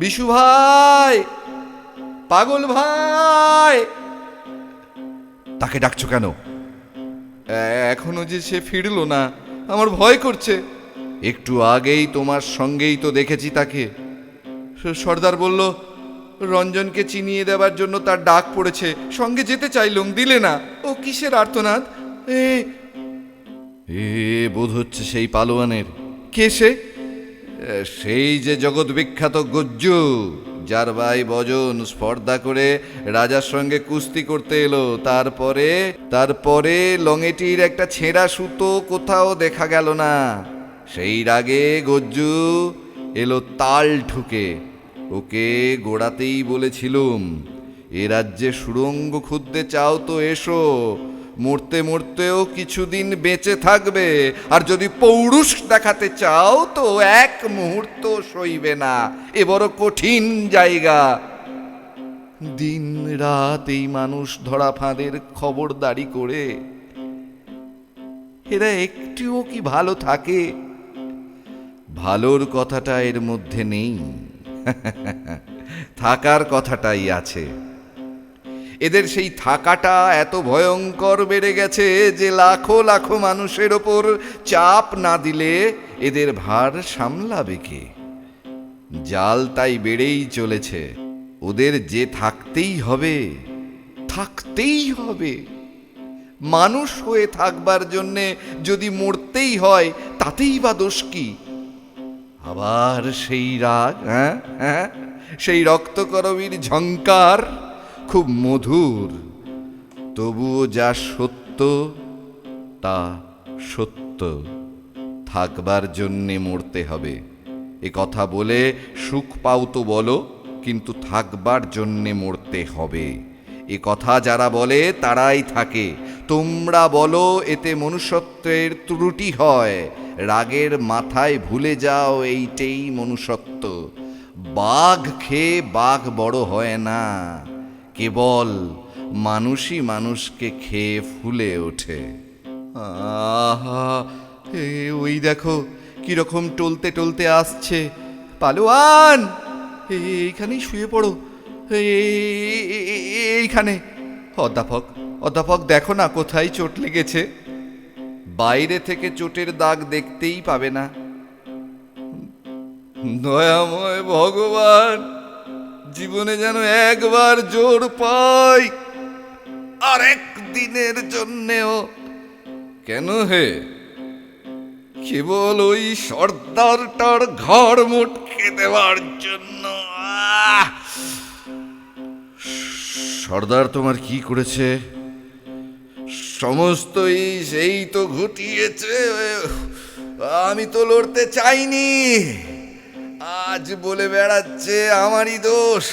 বিশু ভাই, পাগল ভাই, তাকে ডাকছো কেন? এখনো যে সে ফিরলো না, আমার ভয় করছে। একটু আগেই তোমার সঙ্গেই তো দেখেছি তাকে। সর্দার বলল রঞ্জনকে চিনিয়ে দেবার জন্য তার ডাক পড়েছে। সঙ্গে যেতে চাইলুম, দিলে না। ও কিসের আর্তনাদ? বোধ হচ্ছে সেই পালোয়ানের। কে সে? সেই যে জগৎ বিখ্যাত গজ্জু, যার ভাই বজন স্পর্ধা করে রাজার সঙ্গে কুস্তি করতে এলো। তারপরে লঙেটির একটা ছেঁড়া সুতো কোথাও দেখা গেল না। সেই রাগে গজ্জু এলো তাল ঠুকে। ওকে গোড়াতেই বলেছিলুম, এ রাজ্যে সুড়ঙ্গ খুঁজতে চাও তো এসো, মরতে মরতেও কিছুদিন বেঁচে থাকবে। আর যদি পৌরুষ দেখাতে চাও তো এক মুহূর্ত সইবে না। এ বড় কঠিন জায়গা। দিন রাত এই মানুষ ধরা ফাঁদের খবরদারি করে এরা একটুও কি ভালো থাকে? ভালোর কথাটা এর মধ্যে নেই, থাকার কথাটাই আছে। এদের সেই থাকাটা এত ভয়ঙ্কর বেড়ে গেছে যে লাখো লাখো মানুষের ওপর চাপ না দিলে এদের ভার সামলাবে কে? জাল তাই বেড়েই চলেছে। ওদের যে থাকতেই হবে। মানুষ হয়ে থাকবার জন্যে যদি মরতেই হয়, তাতেই বা দোষ কি? আবার সেই রাগ, সেই রক্তকরবীর ঝঙ্কার খুব মধুর। তবুও যা সত্য তা সত্য। থাকবার জন্যে মরতে হবে, এ কথা বলে সুখ পাও তো বলো, কিন্তু থাকবার জন্যে মরতে হবে। এ কথা যারা বলে তারাই থাকে। তোমরা বলো এতে মনুষ্যত্বের ত্রুটি হয়। রাগের মাথায় ভুলে যাও এইটেই মনুষ্যত্ব। বাঘ খেয়ে বাঘ বড় হয় না, কেবল মানুষই মানুষকে খেয়ে ফুলে ওঠে। আহা, ওই দেখো কিরকম টলতে টলতে আসছে। পালোয়ান, এইখানেই শুয়ে পড়ো, এইখানে। অধ্যাপক, অধ্যাপক দেখো না কোথায় চোট লেগেছে। বাইরে থেকে চোটের দাগ দেখতেই পাবে না। দয়াময় ভগবান, জীবনে যেন একবার জোর পাই, আর একদিনের জন্যেও। কেন হে? কেবল ওই সর্দারটার ঘর মোটকে দেওয়ার জন্য? সর্দার তোমার কি করেছে? সমস্তই সেই তো ঘটিয়েছে। আমি তো লড়তে চাইনি, আজ বলে বেড়াচ্ছে আমারই দোষ।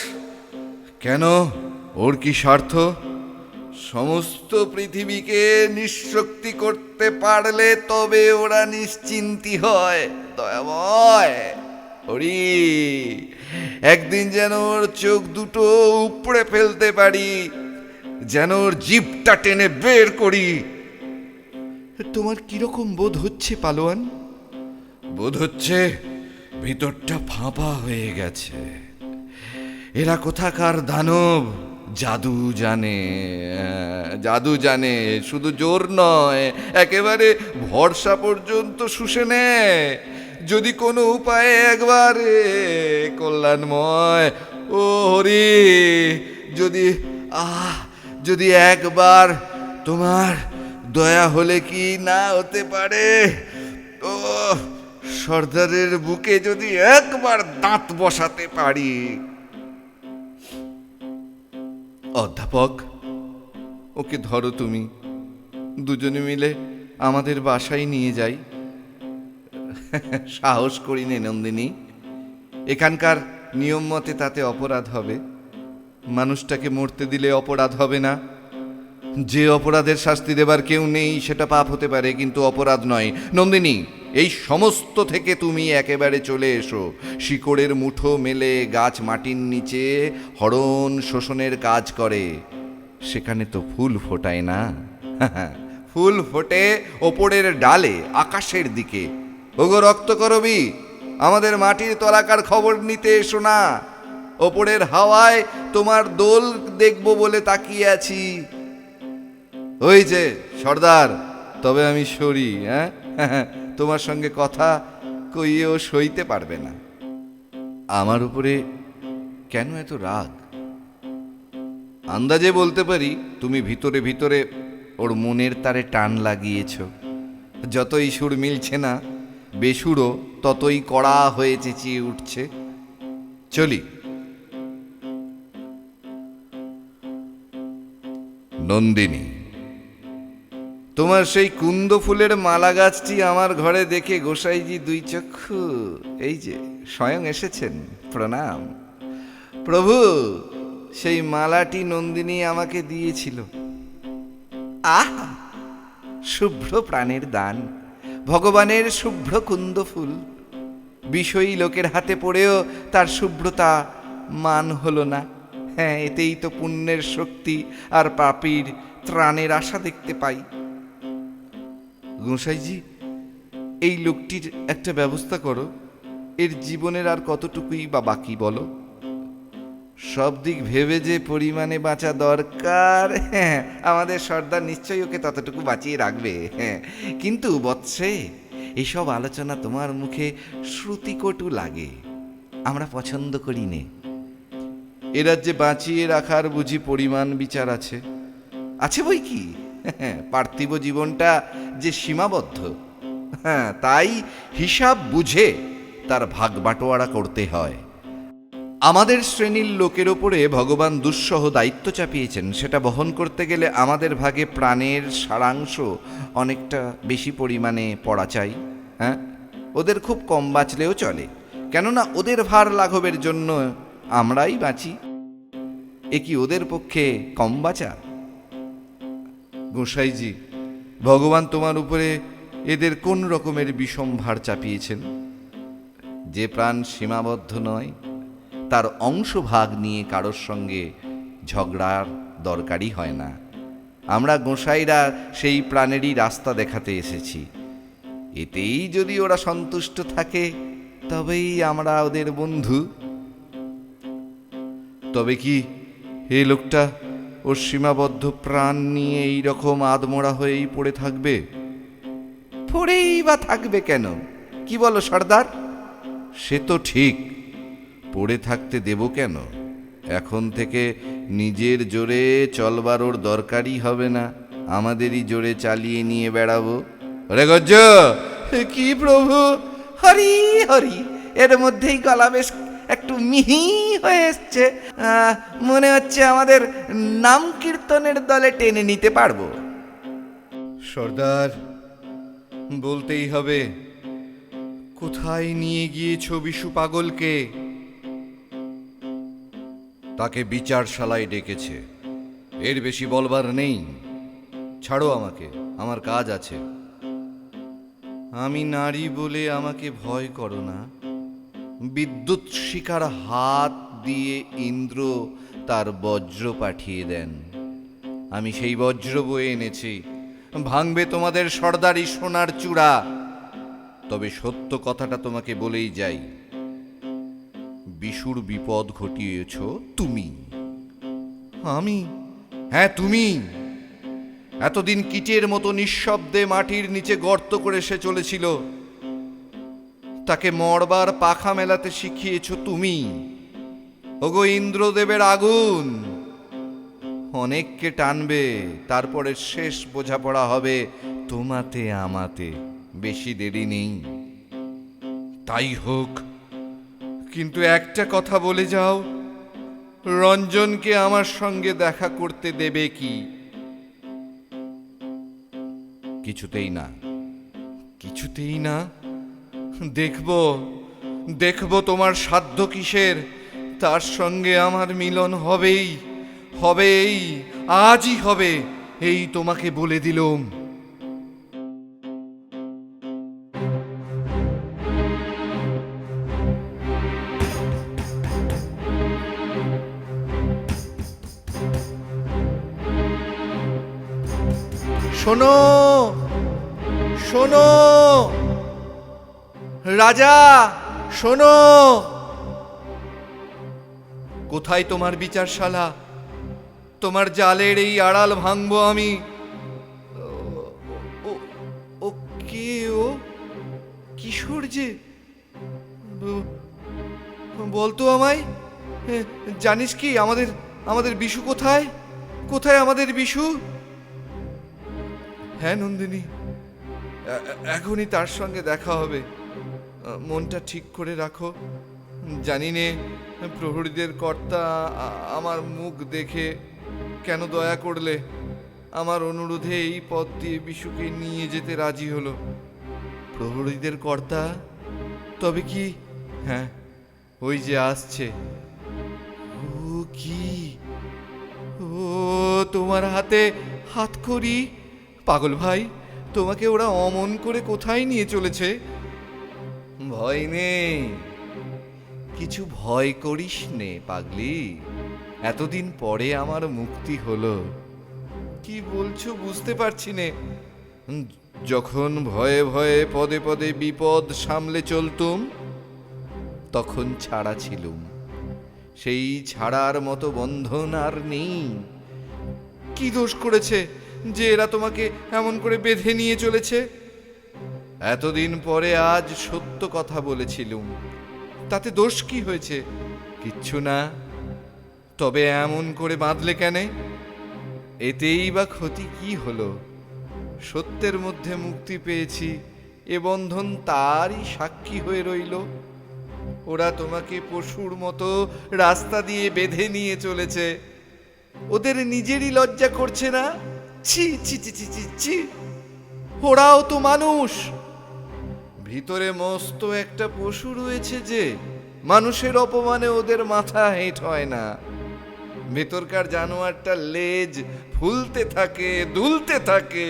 কেন? ওর কি স্বার্থ? সমস্ত পৃথিবীকে নিঃশক্তি করতে পারলে তবে ওরা নিশ্চিন্তি হয়। দয়াময় হরি, একদিন যেন ওর চোখ দুটো উপড়ে ফেলতে পারি, যেন ওর জিভটা টেনে বের করি। তোমার কিরকম বোধ হচ্ছে পালোয়ান? বোধ হচ্ছে ভিতরটা ফাঁপা হয়ে গেছে। এরা কোথাকার দানব, জাদু জানে, জাদু জানে। শুধু জোর নয়, একেবারে ভরসা পর্যন্ত শুষে নেয়। যদি কোনো উপায়ে একবার, কল্যাণময় ও হরি, যদি একবার তোমার দয়া হলে কি না হতে পারে? ও সর্দারের বুকে যদি একবার দাঁত বসাতে পারি। অধ্যাপক, ওকে ধরো তুমি, দুজনে মিলে আমাদের বাসায় নিয়ে যাই। সাহস করি নে নন্দিনী, এখানকার নিয়ম মতে তাতে অপরাধ হবে। মানুষটাকে মরতে দিলে অপরাধ হবে না। যে অপরাধের শাস্তি দেবার কেউ নেই সেটা পাপ হতে পারে, কিন্তু অপরাধ নয়। নন্দিনী, এই সমস্ত থেকে তুমি একেবারে চলে এসো। শিকড়ের মুঠো মেলে গাছ মাটির নিচে হরণ শোষণের কাজ করে, সেখানে তো ফুল ফোটায় না। ফুল ফোটে ওপরের ডালে, আকাশের দিকে। ওগো রক্তকরবী, আমাদের মাটির তলাকার খবর নিতে এসো না। ওপরের হাওয়ায় তোমার দোল দেখব বলে তাকিয়ে আছি। ওই যে সর্দার, তবে আমি সরি। তোমার সঙ্গে কথা কইয়েও সইতে পারবে না। আমার উপরে কেন এত রাগ? আন্দাজে বলতে পারি তুমি ভিতরে ভিতরে ওর মনের তারে টান লাগিয়েছ। যতই সুর মিলছে না, বেসুরও ততই কড়া হয়ে চেঁচিয়ে উঠছে। চলি। নন্দিনী, তোমার সেই কুন্দ ফুলের মালা গাছটি আমার ঘরে দেখে গোসাইজি দুই চক্ষু এই যে স্বয়ং এসেছেন। প্রণাম প্রভু। সেই মালাটি নন্দিনী আমাকে দিয়েছিল। আহা, শুভ্র প্রাণের দান, ভগবানের শুভ্র কুন্দ ফুল। বিষয়ী লোকের হাতে পড়েও তার শুভ্রতা মান হলো না। হ্যাঁ, এতেই তো পুণ্যের শক্তি আর পাপীর ত্রাণের আশা দেখতে পাই। গোসাইজি, এই লোকটির একটা ব্যবস্থা করো। এর জীবনের আর কতটুকুই বা বাকি বলো? সব দিক ভেবে যে পরিমাণে বাঁচা দরকার, হ্যাঁ, আমাদের সর্দার নিশ্চয়ই ওকে ততটুকু বাঁচিয়ে রাখবে। হ্যাঁ, কিন্তু বৎসে, এসব আলোচনা তোমার মুখে শ্রুতিকটু লাগে, আমরা পছন্দ করি নে। এ রাজ্যে বাঁচিয়ে রাখার বুঝি পরিমাণ বিচার আছে? আছে বই কি। পার্থিব জীবনটা যে সীমাবদ্ধ, হ্যাঁ, তাই হিসাব বুঝে তার ভাগ বাটোয়ারা করতে হয়। আমাদের শ্রেণীর লোকের ওপরে ভগবান দুঃসহ দায়িত্ব চাপিয়েছেন, সেটা বহন করতে গেলে আমাদের ভাগে প্রাণের সারাংশ অনেকটা বেশি পরিমাণে পড়া চাই। হ্যাঁ, ওদের খুব কম বাঁচলেও চলে, কেননা ওদের ভার লাঘবের জন্য আমরাই বাঁচি। এ কি ওদের পক্ষে কম বাঁচা? গোসাইজি, ভগবান তোমার উপরে এদের কোন রকমের বিষম ভার চাপিয়েছেন? যে প্রাণ সীমাবদ্ধ নয়, তার অংশভাগ নিয়ে কারোর সঙ্গে ঝগড়ার দরকারই হয় না। আমরা গোসাইরা সেই প্রাণেরই রাস্তা দেখাতে এসেছি। এতেই যদি ওরা সন্তুষ্ট থাকে তবেই আমরা ওদের বন্ধু। তবে কি এ লোকটা ওর সীমাবদ্ধ প্রাণ নিয়ে এই রকম আদমরা হয়েই পড়ে থাকবে? পড়েই বা থাকবে কেন, কি বলো সর্দার? সে তো ঠিক, পড়ে থাকতে দেব কেন? এখন থেকে নিজের জোরে চলবার ওর দরকারই হবে না, আমাদেরই জোরে চালিয়ে নিয়ে বেড়াবো। রে গজ্জ, কি প্রভু! হরি হরি! এর মধ্যেই গলা বেশ একটু মিহি হয়ে এসছে। মনে হচ্ছে আমাদের নাম কীর্তনের দলে টেনে নিতে পারবো। সর্দার, বলতেই হবে, কোথায় নিয়ে গিয়েছ বিশু পাগলকে? তাকে বিচারশালায় ডেকেছে, এর বেশি বলবার নেই। ছাড়ো আমাকে, আমার কাজ আছে। আমি নারী বলে আমাকে ভয় করো না। বিদ্যুৎ শিখার হাত দিয়ে ইন্দ্র তার বজ্র পাঠিয়ে দেন, আমি সেই বজ্র বয়ে এনেছি, ভাঙবে তোমাদের সর্দারি সোনার চূড়া। তবে সত্য কথাটা তোমাকে বলেই যাই, বিশুর বিপদ ঘটিয়েছ তুমি। আমি? হ্যাঁ, তুমি। এতদিন কীটের মতো নিঃশব্দে মাটির নিচে গর্ত করে সে চলেছিল, তাকে মরবার পাখা মেলাতে শিখিয়েছ তুমি। ওগো ইন্দ্রদেবের আগুন, অনেককে টানবে, তারপরে শেষ বোঝাপড়া হবে তোমাতে আমাতে। বেশি দেরি নেই। তাই হোক, কিন্তু একটা কথা বলে যাও, রঞ্জনকে আমার সঙ্গে দেখা করতে দেবে কি? কিছুতেই না, কিছুতেই না। দেখবো, দেখবো তোমার সাধ্য কিসের, তার সঙ্গে আমার মিলন হবেই, হবেই, আজই হবে, এই তোমাকে বলে দিলুম। শোনো, শোনো রাজা, শোনো! কোথায় তোমার বিচারশালা? তোমার জালের এই আড়াল ভাঙবো আমি। ও কে? ও কিশোর যে, বলতো আমায়। জানিস কি আমাদের আমাদের বিশু কোথায়? কোথায় আমাদের বিশু? হ্যাঁ নন্দিনী, এখনই তার সঙ্গে দেখা হবে। মনটা ঠিক করে রাখো। জানি নে প্রহরীদের কর্তা আমার মুখ দেখে কেন দয়া করলে, আমার অনুরোধে এই পথ দিয়ে বিশুকে নিয়ে যেতে রাজি হলো। প্রহরীদের কর্তা? তবে কি? হ্যাঁ, ওই যে আসছে। ও কি? ও তোমার হাতে হাতখড়ি! পাগল ভাই, তোমাকে ওরা অমন করে কোথায় নিয়ে চলেছে? ভয় নেই, কিছু ভয় করিস নে পাগলি, এতদিন পরে আমার মুক্তি হলো। কি বলছো বুঝতে পারছি নে। যখন ভয়ে ভয়ে পদে পদে বিপদ সামলে চলতুম, তখন ছাড়া ছিলুম। সেই ছাড়ার মতো বন্ধন আর নেই। কি দোষ করেছে যে এরা তোমাকে এমন করে বেঁধে নিয়ে চলেছে? এতদিন পরে আজ সত্য কথা বলেছিলুম, তাতে দোষ কি হয়েছে? কিচ্ছু না। তবে এমন করে বাঁধলে কেন? এতেই বা ক্ষতি কি হলো? সত্যের মধ্যে মুক্তি পেয়েছি, এ বন্ধন তারই সাক্ষী হয়ে রইল। ওরা তোমাকে পশুর মতো রাস্তা দিয়ে বেঁধে নিয়ে চলেছে, ওদের নিজেরই লজ্জা করছে না? ছি ছি ছি ছি ছি ছি! ওরাও তো মানুষ, ভিতরে মস্ত একটা পশু রয়েছে যে মানুষের অপমানে ওদের মাথা হেঁট হয় না। ভেতরকার জানোয়ারটা লেজ ফুলতে থাকে, দুলতে থাকে।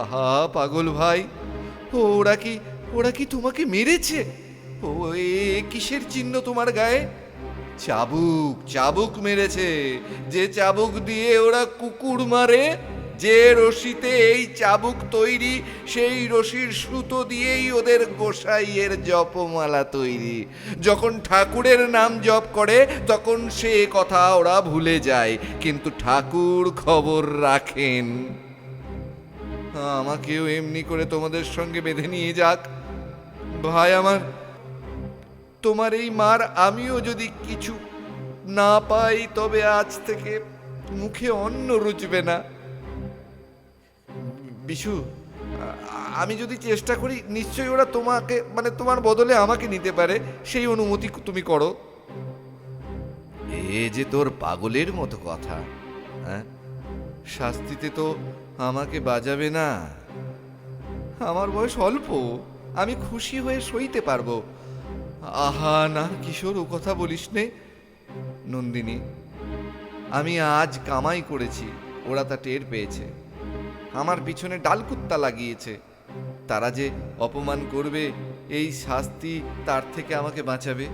আহা পাগল ভাই, ওরা কি তোমাকে মেরেছে? ও এ কিসের চিহ্ন তোমার গায়ে? চাবুক চাবুক মেরেছে, যে চাবুক দিয়ে ওরা কুকুর মারে। যে রশিতে এই চাবুক তৈরি, সেই রশির সুতো দিয়েই ওদের গোসাইয়ের জপমালা তৈরি। যখন ঠাকুরের নাম জপ করে তখন সে কথা ওরা ভুলে যায়, কিন্তু ঠাকুর খবর রাখেন। আমাকেও এমনি করে তোমাদের সঙ্গে বেঁধে নিয়ে যাক ভাই আমার। তোমার এই মার আমিও যদি কিছু না পাই, তবে আজ থেকে মুখে অন্ন রুচবে না। বিশু, আমি যদি চেষ্টা করি, নিশ্চয়ই ওরা তোমাকে, মানে তোমার বদলে আমাকে নিতে পারে। সেই অনুমতি তুমি করো। এ যে তোর পাগলের মতো কথা। হ্যাঁ, শাস্তিতে তো আমাকে বাজাবে না। আমার বয়স অল্প, আমি খুশি হয়ে সইতে পারবো। আহা না কিশোর, ও কথা বলিস নে। নন্দিনী, আমি আজ কামাই করেছি, ওরা তা টের পেয়েছে। আমার পিছনে ডালকুত্তা লাগিয়েছে। তারা যে অপমান করবে, এই শাস্তি তার থেকে আমাকে বাঁচাবে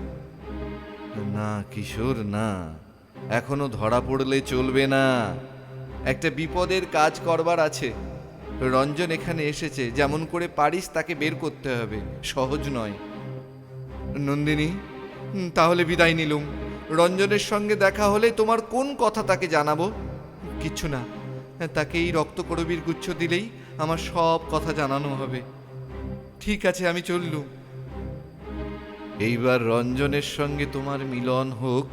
না। কিশোর না, এখনো ধরা পড়লে চলবে না। একটা বিপদের কাজ করবার আছে। রঞ্জন এখানে এসেছে, যেমন করে পারিস তাকে বের করতে হবে, সহজ নয়। নন্দিনী, তাহলে বিদায় নিলুম। রঞ্জনের সঙ্গে দেখা হলে তোমার কোন কথা তাকে জানাবো? কিচ্ছু না, তাকে এই রক্তকরবীর গুচ্ছ দিলেই আমার সব কথা জানানো হবে। ঠিক আছে, আমি চললুম। এইবার রঞ্জনের সঙ্গে তোমার মিলন হোক।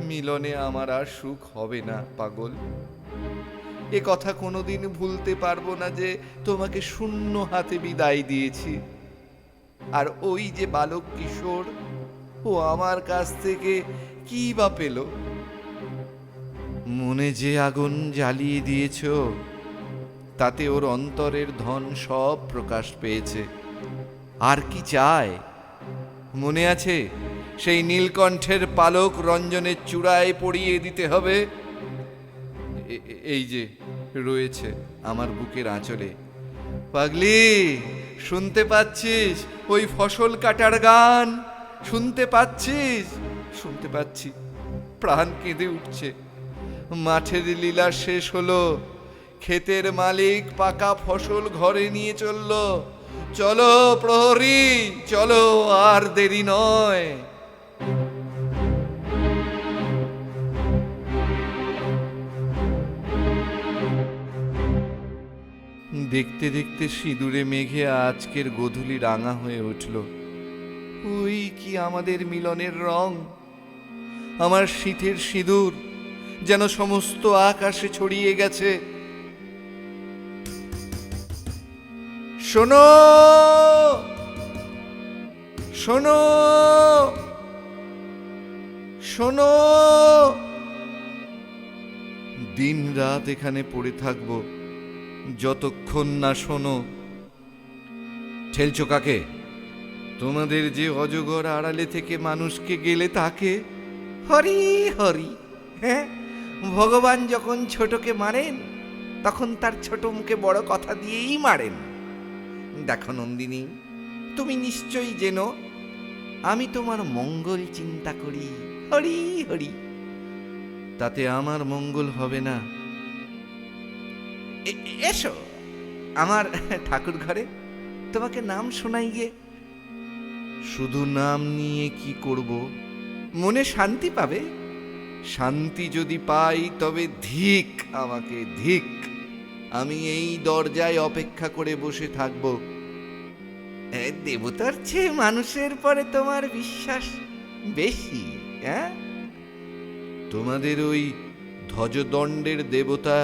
মিলনে আমার আর সুখ হবে না পাগল। এ কথা কোনোদিন ভুলতে পারবো না যে তোমাকে শূন্য হাতে বিদায় দিয়েছি। আর ওই যে বালক কিশোর, ও আমার কাছ থেকে কি বা পেল? মনে যে আগুন জ্বালিয়ে দিয়েছ, তাতে ওর অন্তরের ধন সব প্রকাশ পেয়েছে। আর কি চায়? মনে আছে সেই নীলকণ্ঠের পালক রঞ্জনের চূড়ায় পরিয়ে দিতে হবে? এই যে রয়েছে আমার বুকের আঁচলে। পাগলি, শুনতে পাচ্ছিস ওই ফসল কাটার গান? শুনতে পাচ্ছিস? শুনতে পাচ্ছি। প্রাণ কেঁদে উঠছে। মাঠের লীলা শেষ হলো, ক্ষেতের মালিক পাকা ফসল ঘরে নিয়ে চলল। চলো প্রহরী, চলো, আর দেরি নয়। দেখতে দেখতে সিঁদুরে মেঘে আজকের গোধূলি রাঙা হয়ে উঠল। ওই কি আমাদের মিলনের রং! আমার শীতের সিঁদুর যেন সমস্ত আকাশে ছড়িয়ে গেছে। শোনো, শোনো, শোনো। দিন রাত এখানে পড়ে থাকবো, যতক্ষণ না শোনো। ঠেলছো কাকে? তোমাদের যে অজগর আড়ালে থেকে মানুষকে গেলে তাকে। হরি হরি। হ্যাঁ, ভগবান যখন ছোটকে মারেন, তখন তার ছোট মুখে বড় কথা দিয়েই মারেন। দেখো নন্দিনী, তুমি নিশ্চয়ই জেনো আমি তোমার মঙ্গল চিন্তা করি। হরি হরি। তাতে আমার মঙ্গল হবে না। এসো আমার ঠাকুর ঘরে, তোমাকে নাম শোনাই গে। শুধু নাম নিয়ে কি করব? মনে শান্তি পাবে। শান্তি যদি পাই তবে ধিক আমাকে, ধিক। আমি এই দরজায় অপেক্ষা করে বসে থাকব। দেবতার চেয়ে মানুষের পরে তোমার বিশ্বাস বেশি। হ্যাঁ, তোমাদের ওই ধ্বজদণ্ডের দেবতা,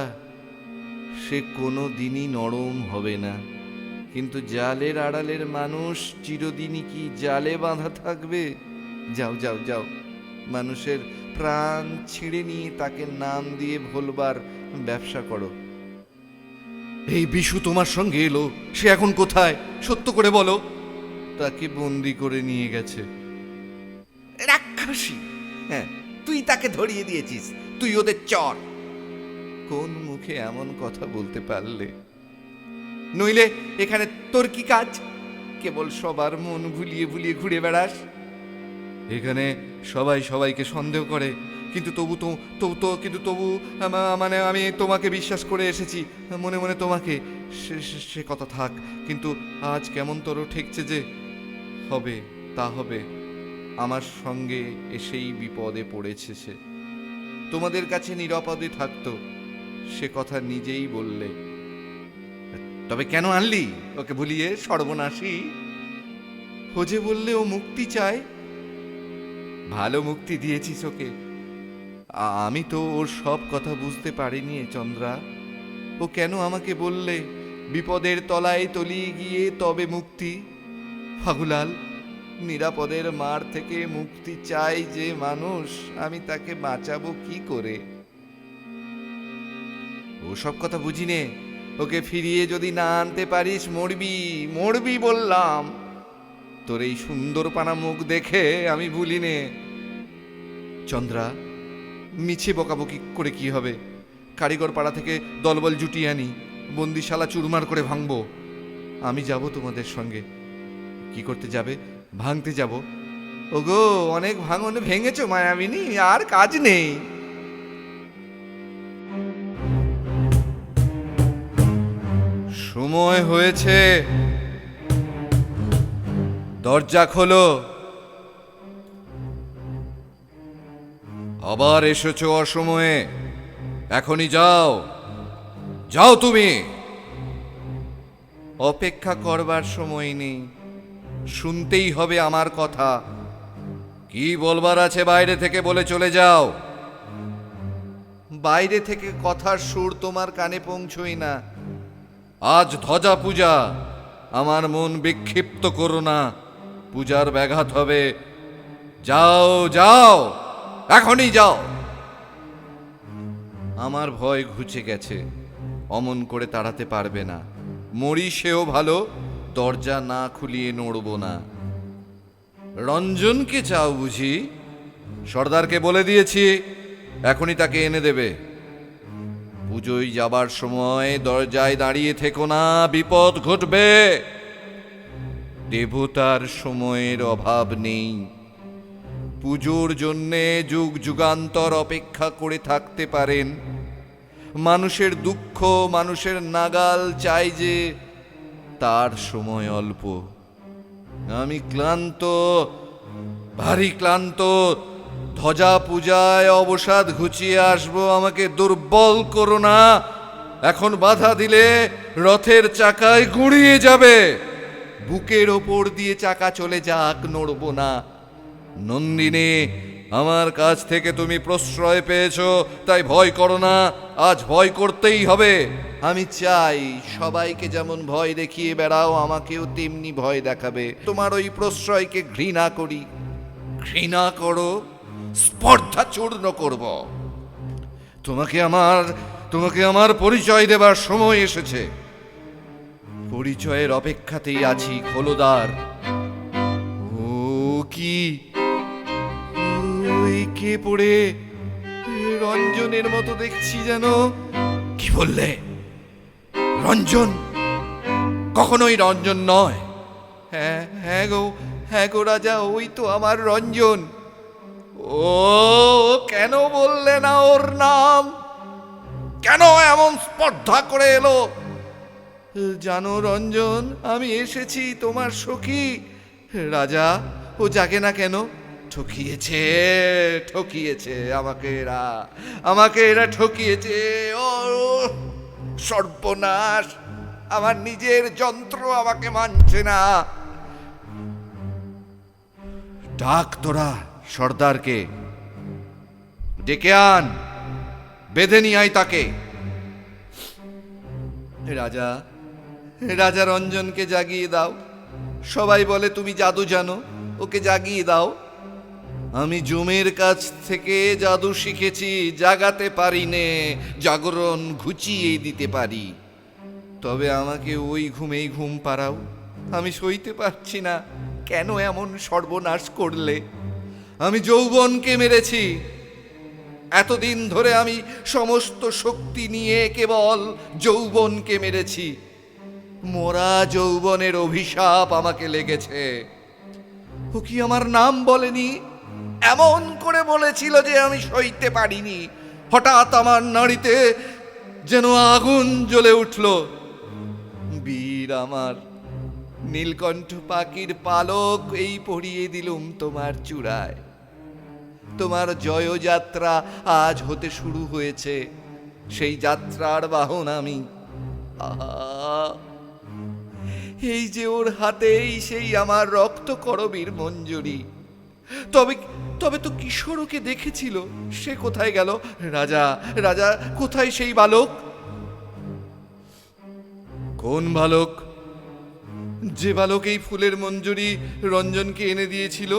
সে কোনো দিনই নরম হবে না। কিন্তু জালের আড়ালের মানুষ চিরদিনই কি জালে বাঁধা থাকবে? যাও যাও যাও, মানুষের প্রাণ ছিঁড়ে নিয়ে তাকে নাম দিয়ে ভোলবার ব্যবসা করো। এই বিশু তোমার সঙ্গে এলো, সে এখন কোথায়? সত্য করে বলো। তাকে বন্দি করে নিয়ে গেছে। রাক্ষসী! হ্যাঁ, তুই তাকে ধরিয়ে দিয়েছিস, তুই ওদের চর। কোন মুখে এমন কথা বলতে পারলে? নইলে এখানে তোর কি কাজ? কেবল সবার মন ভুলিয়ে ভুলিয়ে ঘুরে বেড়াস। এখানে সবাই সবাইকে সন্দেহ করে, কিন্তু তবু মানে আমি তোমাকে বিশ্বাস করে এসেছি, মনে মনে তোমাকে। সে কথা থাক, কিন্তু আজ কেমন তোর ঠেকছে যে হবে তা হবে। আমার সঙ্গে এসেই বিপদে পড়েছে সে। তোমাদের কাছে নিরাপদে থাকতো, সে কথা নিজেই বললে। তবে কেন আনলি ওকে ভুলিয়ে, সর্বনাশী? ও যে বললে ও মুক্তি চায়। ভালো মুক্তি দিয়েছিস ওকে। আমি তো ওর সব কথা বুঝতে পারিনি চন্দ্রা। ও কেন আমাকে বললে বিপদের তলায় তলিয়ে গিয়ে তবে মুক্তি? ফাগুলাল, নিরাপদের মার থেকে মুক্তি চাই যে মানুষ, আমি তাকে বাঁচাবো কি করে? ও সব কথা বুঝি নে। ওকে ফিরিয়ে যদি না আনতে পারিস মরবি, মরবি বললাম। তোর এই সুন্দর পানা মুখ দেখে আমি ভুলি নে। চন্দ্রা, মিছে বকাবকি করে কি হবে? কারিগর পাড়া থেকে দলবল জুটিয়ে আনি, বন্দিশালা চুরমার করে ভাঙবো। আমি যাব তোমাদের সঙ্গে। কি করতে যাবে? ভাঙতে যাব। ওগো, অনেক ভাঙন ভেঙেছো মায়াবিনী, আর কাজ নেই। সময় হয়েছে, দরজা খোলো। আবার এসেছো অসময়ে, এখনই যাও, যাও তুমি। অপেক্ষা করবার সময় নেই, শুনতেই হবে আমার কথা। কি বলবার আছে বাইরে থেকে বলে চলে যাও। বাইরে থেকে কথার সুর তোমার কানে পৌঁছই না। আজ ধ্বজা পূজা, আমার মন বিক্ষিপ্ত করো না, পূজার ব্যাঘাত হবে। যাও যাও, এখনই যাও। আমার ভয় ঘুচে গেছে, অমন করে তাড়াতে পারবে না। মরি সেও ভালো, দরজা না খুলিয়ে নড়ব না। রঞ্জনকে চাও বুঝি? সর্দারকে বলে দিয়েছি, এখনই তাকে এনে দেবে। পুজোয় যাবার সময় দরজায় দাঁড়িয়ে থেকো না, বিপদ ঘটবে। দেবতার সময়ের অভাব নেই। পুজোর জন্যে যুগ যুগান্তর অপেক্ষা করে থাকতে পারেন। মানুষের দুঃখ মানুষের নাগাল চাই যে, তার সময় অল্প। আমি ক্লান্ত, ভারী ক্লান্ত। ধ্বজা পূজায় অবসাদ ঘুচিয়ে আসবো, আমাকে দুর্বল করো না। এখন বাধা দিলে রথের চাকায় গুঁড়িয়ে যাবে। বুকের ওপর দিয়ে চাকা চলে যাক, নড়ব না। নন্দিনী, আমার কাছ থেকে তুমি প্রশ্রয় পেয়েছো, তাই ভয় করো না। আজ ভয় করতেই হবে। আমি চাই সবাইকে যেমন ভয় দেখিয়ে বেড়াও, আমাকেও তেমনি ভয় দেখাবে। তোমার ওই প্রশ্রয়কে ঘৃণা করি। ঘৃণা করো, স্পর্ধা চূর্ণ করব। তোমাকে আমার পরিচয় দেবার সময় এসেছে। পরিচয়ের অপেক্ষাতেই আছি, খোলোদ্বার। ও কি, ওই কে পড়ে রঞ্জনের মতো দেখছি যেন। কি বললে? রঞ্জন? কখনোই রঞ্জন নয়। হ্যাঁ গো রাজা, ওই তো আমার রঞ্জন। ও কেন বললে না ওর নাম? কেন এমন স্পর্ধা করে এলো? জানো রঞ্জন, আমি এসেছি তোমার সখী। রাজা, ও জাগে না কেন? ঠকিয়েছে আমাকে এরা ঠকিয়েছে। ও সর্বনাশ, আমার নিজের যন্ত্র আমাকে মানছে না। ডাক তোরা সর্দারকে, ডেকে আন, বেঁধে নিয়ে আয় তাকে। রাজা রঞ্জনকে জাগিয়ে দাও। সবাই বলে তুমি জাদু জানো, ওকে জাগিয়ে দাও। আমি জমের কাছ থেকে জাদু শিখেছি, জাগাতে পারি নে, জাগরণ ঘুচিয়ে দিতে পারি। তবে আমাকে ওই ঘুমেই ঘুম পাড়াও। আমি সইতে পারছি না। কেন এমন সর্বনাশ করলে? আমি যৌবনকে মেরেছি। এতদিন ধরে আমি সমস্ত শক্তি নিয়ে কেবল যৌবনকে মেরেছি। মোরা যৌবনের অভিশাপ আমাকে লেগেছে। ও কি আমার নাম বলেনি? এমন করে বলেছিল যে আমি সইতে পারিনি। হঠাৎ আমার নাড়িতে যেন আগুন জ্বলে উঠল। বীর আমার, নীলকণ্ঠ পাখির পালক এই পরিয়ে দিলুম তোমার চূড়ায়। তোমার জয়যাত্রা আজ হতে শুরু হয়েছে, সেই যাত্রার বাহন আমি। আহা, এই যে ওর হাতেই সেই আমার রক্ত করবীর মঞ্জুরি। তবে তবে তো কিশোরকে দেখেছিল, সে কোথায় গেল? রাজা, রাজা কোথায় সেই বালক? কোন বালক? যে বালক এই ফুলের মঞ্জুরি রঞ্জনকে এনে দিয়েছিল।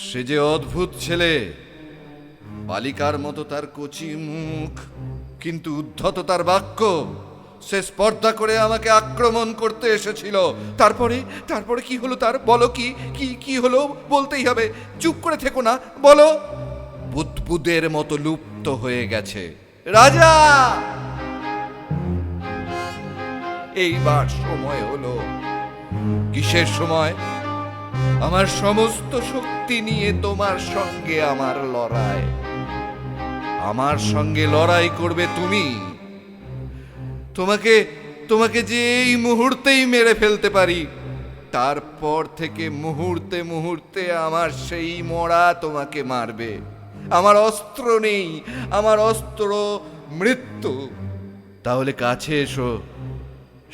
সে যে অদ্ভুত ছেলে, বালিকার মতো তার কচি মুখ, কিন্তু উদ্ধত তার বাক্য। সে স্পর্ধা করে আমাকে আক্রমণ করতে এসেছিল। তারপরে তারপরে কি হলো তার? বলো, কি কি কি হলো? বলতেই হবে, চুপ করে থেকো না, বলো। বুদবুদের মতো লুপ্ত হয়ে গেছে। রাজা, এইবার সময় হলো। কিসের সময়? আমার সমস্ত শক্তি নিয়ে তোমার সঙ্গে আমার লড়াই। আমার সঙ্গে লড়াই করবে তুমি। তোমাকে তোমাকে যে এই মুহূর্তেই মেরে ফেলতে পারি, তারপর থেকে মুহূর্তে মুহূর্তে আমার সেই মরা তোমাকে মারবে। আমার অস্ত্র নেই, আমার অস্ত্র মৃত্যু। তাহলে কাছে এসো,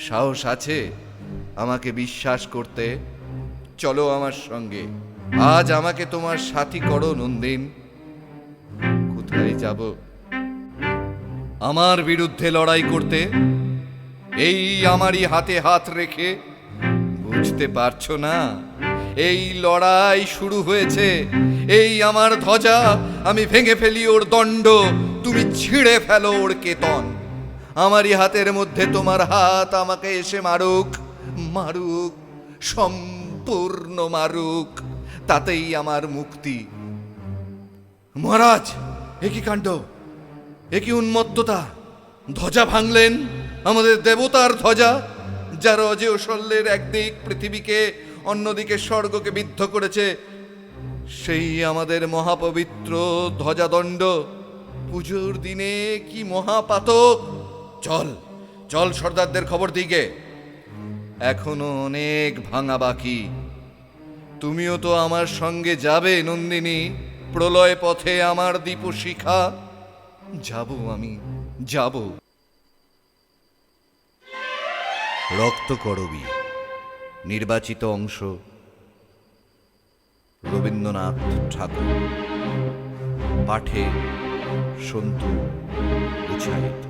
সাহস আছে আমাকে বিশ্বাস করতে? চলো আমার সঙ্গে, আজ আমাকে তোমার সাথী করো নন্দিন। কোথায় যাব? আমার বিরুদ্ধে লড়াই করতে, এই আমারই হাতে হাত রেখে? বুঝতে পারছো না? এই লড়াই শুরু হয়েছে। এই আমার ধ্বজা, আমি ভেঙে ফেলি ওর দণ্ড, তুমি ছিঁড়ে ফেলো ওর কেতন। আমারই হাতের মধ্যে তোমার হাত আমাকে এসে মারুক, মারুক, সম্পূর্ণ মারুক, তাতেই আমার মুক্তি। মহারাজ, এ কি কাণ্ড, এ কি উন্মত্ততা! ধ্বজা ভাঙলেন, আমাদের দেবতার ধ্বজা, যার অজেয় শল্যের একদিক পৃথিবীকে, অন্যদিকে স্বর্গকে বিদ্ধ করেছে। সেই আমাদের মহাপবিত্র ধ্বজাদণ্ড পুজোর দিনে কি মহাপাতক! চল চল, সর্দারদের খবর দিকে। এখনো অনেক ভাঙা বাকি। তুমিও তো আমার সঙ্গে যাবে নন্দিনী, প্রলয় পথে আমার দীপশিখা। যাব, আমি যাব। রক্তকরবী নির্বাচিত অংশ, রবীন্দ্রনাথ ঠাকুর। পাঠে সন্তু উচ্ছাহিত।